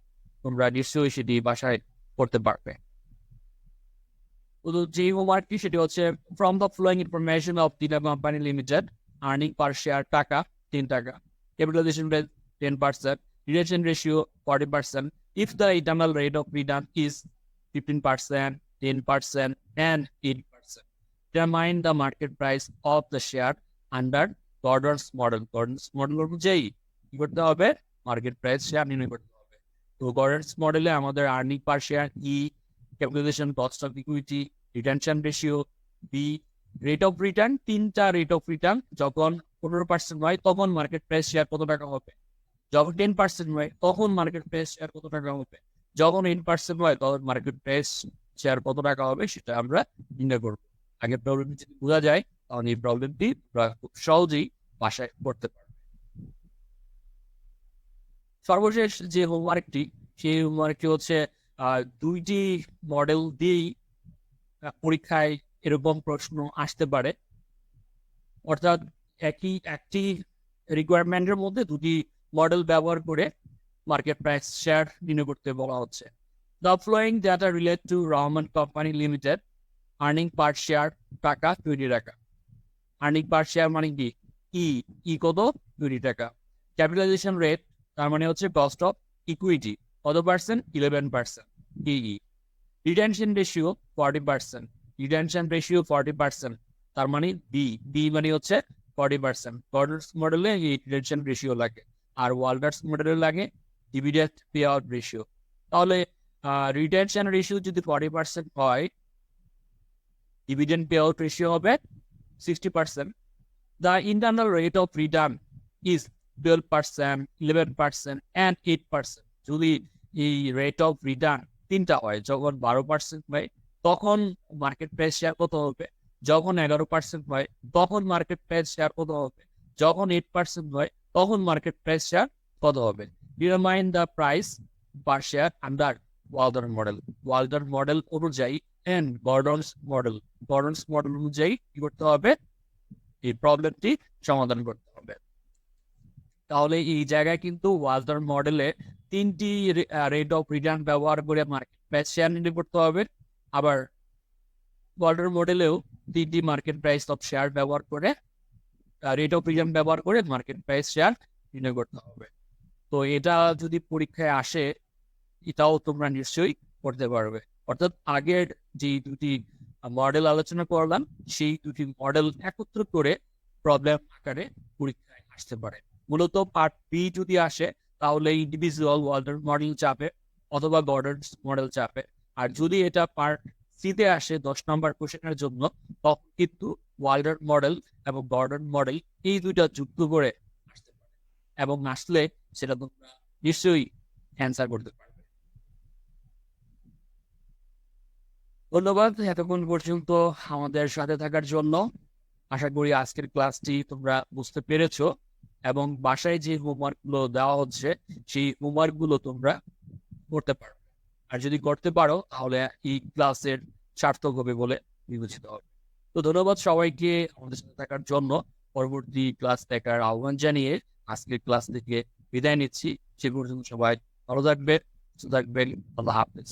তোমরা নিশ্চয়ই সেটি বাসায় করতে পারবে। তো যে হোমওয়ার্কটি সেটি হচ্ছে from the flowing information of Dina company limited, earning per share টাকা 10 টাকা, capitalisation rate 10%, retention ratio 40%, if the internal rate of return is 15%, 10%, and 8%. Determine the market price of the share under Gordon's model. Gordon's model অনুযায়ী কি করতে হবে? Market price share নির্ণয় করতে হবে। তো গর্ডনস মডেলে আমাদের earning per share, E capitalization, cost of equity, retention ratio, B rate of return. তিনটা রেট অফ রিটার্ন যখন 15% হয় তখন মার্কেট প্রাইস শেয়ার কত টাকা হবে, যখন 10% হয় তখন মার্কেট প্রাইস শেয়ার কত টাকা হবে, যখন 8% হয় তখন মার্কেট প্রাইস শেয়ার কত টাকা হবে সেটা আমরা নির্ণয় করবো। আগে প্রবলেমটি যদি বোঝা যায় তাহলে এই প্রবলেমটি খুব সহজেই বাসায় করতে পারবে। সর্বশেষ যে হোমওয়ার্কটি, সেই হোমওয়ার্কটি হচ্ছে দুইটি মডেল দিয়েই পরীক্ষায় এরকম প্রশ্ন আসতে পারে। অর্থাৎ একটি রিকোয়ারমেন্টের মধ্যে দুটি মডেল ব্যবহার করে মার্কেট প্রাইস শেয়ার নির্ণয় করতে বলা হচ্ছে। The following data relate two Rahman company limited, earning per share টাকা 20 টাকা। আর্নিং পার শেয়ার মানে কি? কত? 20 টাকা। ক্যাপিটালাইজেশন রেট তার মানে হচ্ছে কস্ট অফ ইকুইটি, কত percent? 11%। Retention ratio 40%, retention ratio 40%, তার মানে বি মানে হচ্ছে 40%। গর্ডনস মডেলে এই রিটেনশন রেশিও লাগে, আর ওয়াল্টার্স মডেলে লাগে ডিভিডেন্ড পে আউট রেশিও। তাহলে রিটেনশন রেশিও যদি 40% হয়, ডিভিডেন্ড পে আউট রেশিও হবে 60%। The internal rate of return is 12%, 11%, and 8%. যদি এই রেট অফ রিটার্ন তিনটা হয়, যখন 12% হয় তখন মার্কেট প্রাইস শেয়ার কত হবে, যখন 11% হয় তখন মার্কেট প্রাইস শেয়ার কত হবে, যখন 8% হয় তখন মার্কেট প্রাইস শেয়ার কত হবে। Determine the price per share under Walter model. Walter model অনুযায়ী এন্ড গর্ডনস মডেল অনুযায়ী কি করতে হবে? এই প্রবলেমটি সমাধান করতে হবে। তাহলে এই জায়গায় কিন্তু ওয়াল্টার মডেলে তিনটি রেট অফ রিটার্ন ব্যবহার করে মার্কেট প্রাইস শেয়ার নির্ণয় করতে হবে, আবার ওয়াল্টার মডেলেও তিনটি মার্কেট প্রাইস অফ শেয়ার ব্যবহার করে রেট অফ রিটার্ন ব্যবহার করে মার্কেট প্রাইস শেয়ার নির্ণয় করতে হবে। তো এটা যদি পরীক্ষায় আসে, এটাও তোমরা নিশ্চয়ই করতে পারবে। অর্থাৎ আগের যে দুটি মডেল আলোচনা করলাম, সেই দুটি মডেল একত্র করে প্রবলেম আকারে পরীক্ষায় আসতে পারে। মূলত পার্ট বি যদি আসে তাহলে ইন্ডিভিজুয়াল ওয়াল্টার মডেল চাপে অথবা গর্ডনস মডেল চাপে। আর যদি এটা পার্ট সিতে আসে 10 নম্বর কোশ্চেনের জন্য, তখন কিন্তু ওয়াল্টার মডেল এবং গর্ডন মডেল এই দুইটা যুক্ত করে আসতে পারে, এবং আসলে সেটা তোমরা নিশ্চয়ই অ্যান্সার করতে পারবে। ধন্যবাদ এতক্ষণ পর্যন্ত আমাদের সাথে থাকার জন্য। আশা করি আজকের ক্লাসটি তোমরা বুঝতে পেরেছো এবং বাসায় যে হোমওয়ার্কগুলো দেওয়া হচ্ছে সেই হোমওয়ার্কগুলো তোমরা করতে পারো। আর যদি করতে পারো তাহলে এই ক্লাসের সার্থক হবে বলে বিবেচিত হবে। তো ধন্যবাদ সবাইকে আমাদের সাথে থাকার জন্য। পরবর্তী ক্লাস দেখার আহ্বান জানিয়ে আজকের ক্লাস থেকে বিদায় নিচ্ছি। সে পর্যন্ত সবাই ভালো থাকবে, সুস্থ থাকবেন। আল্লাহ হাফেজ।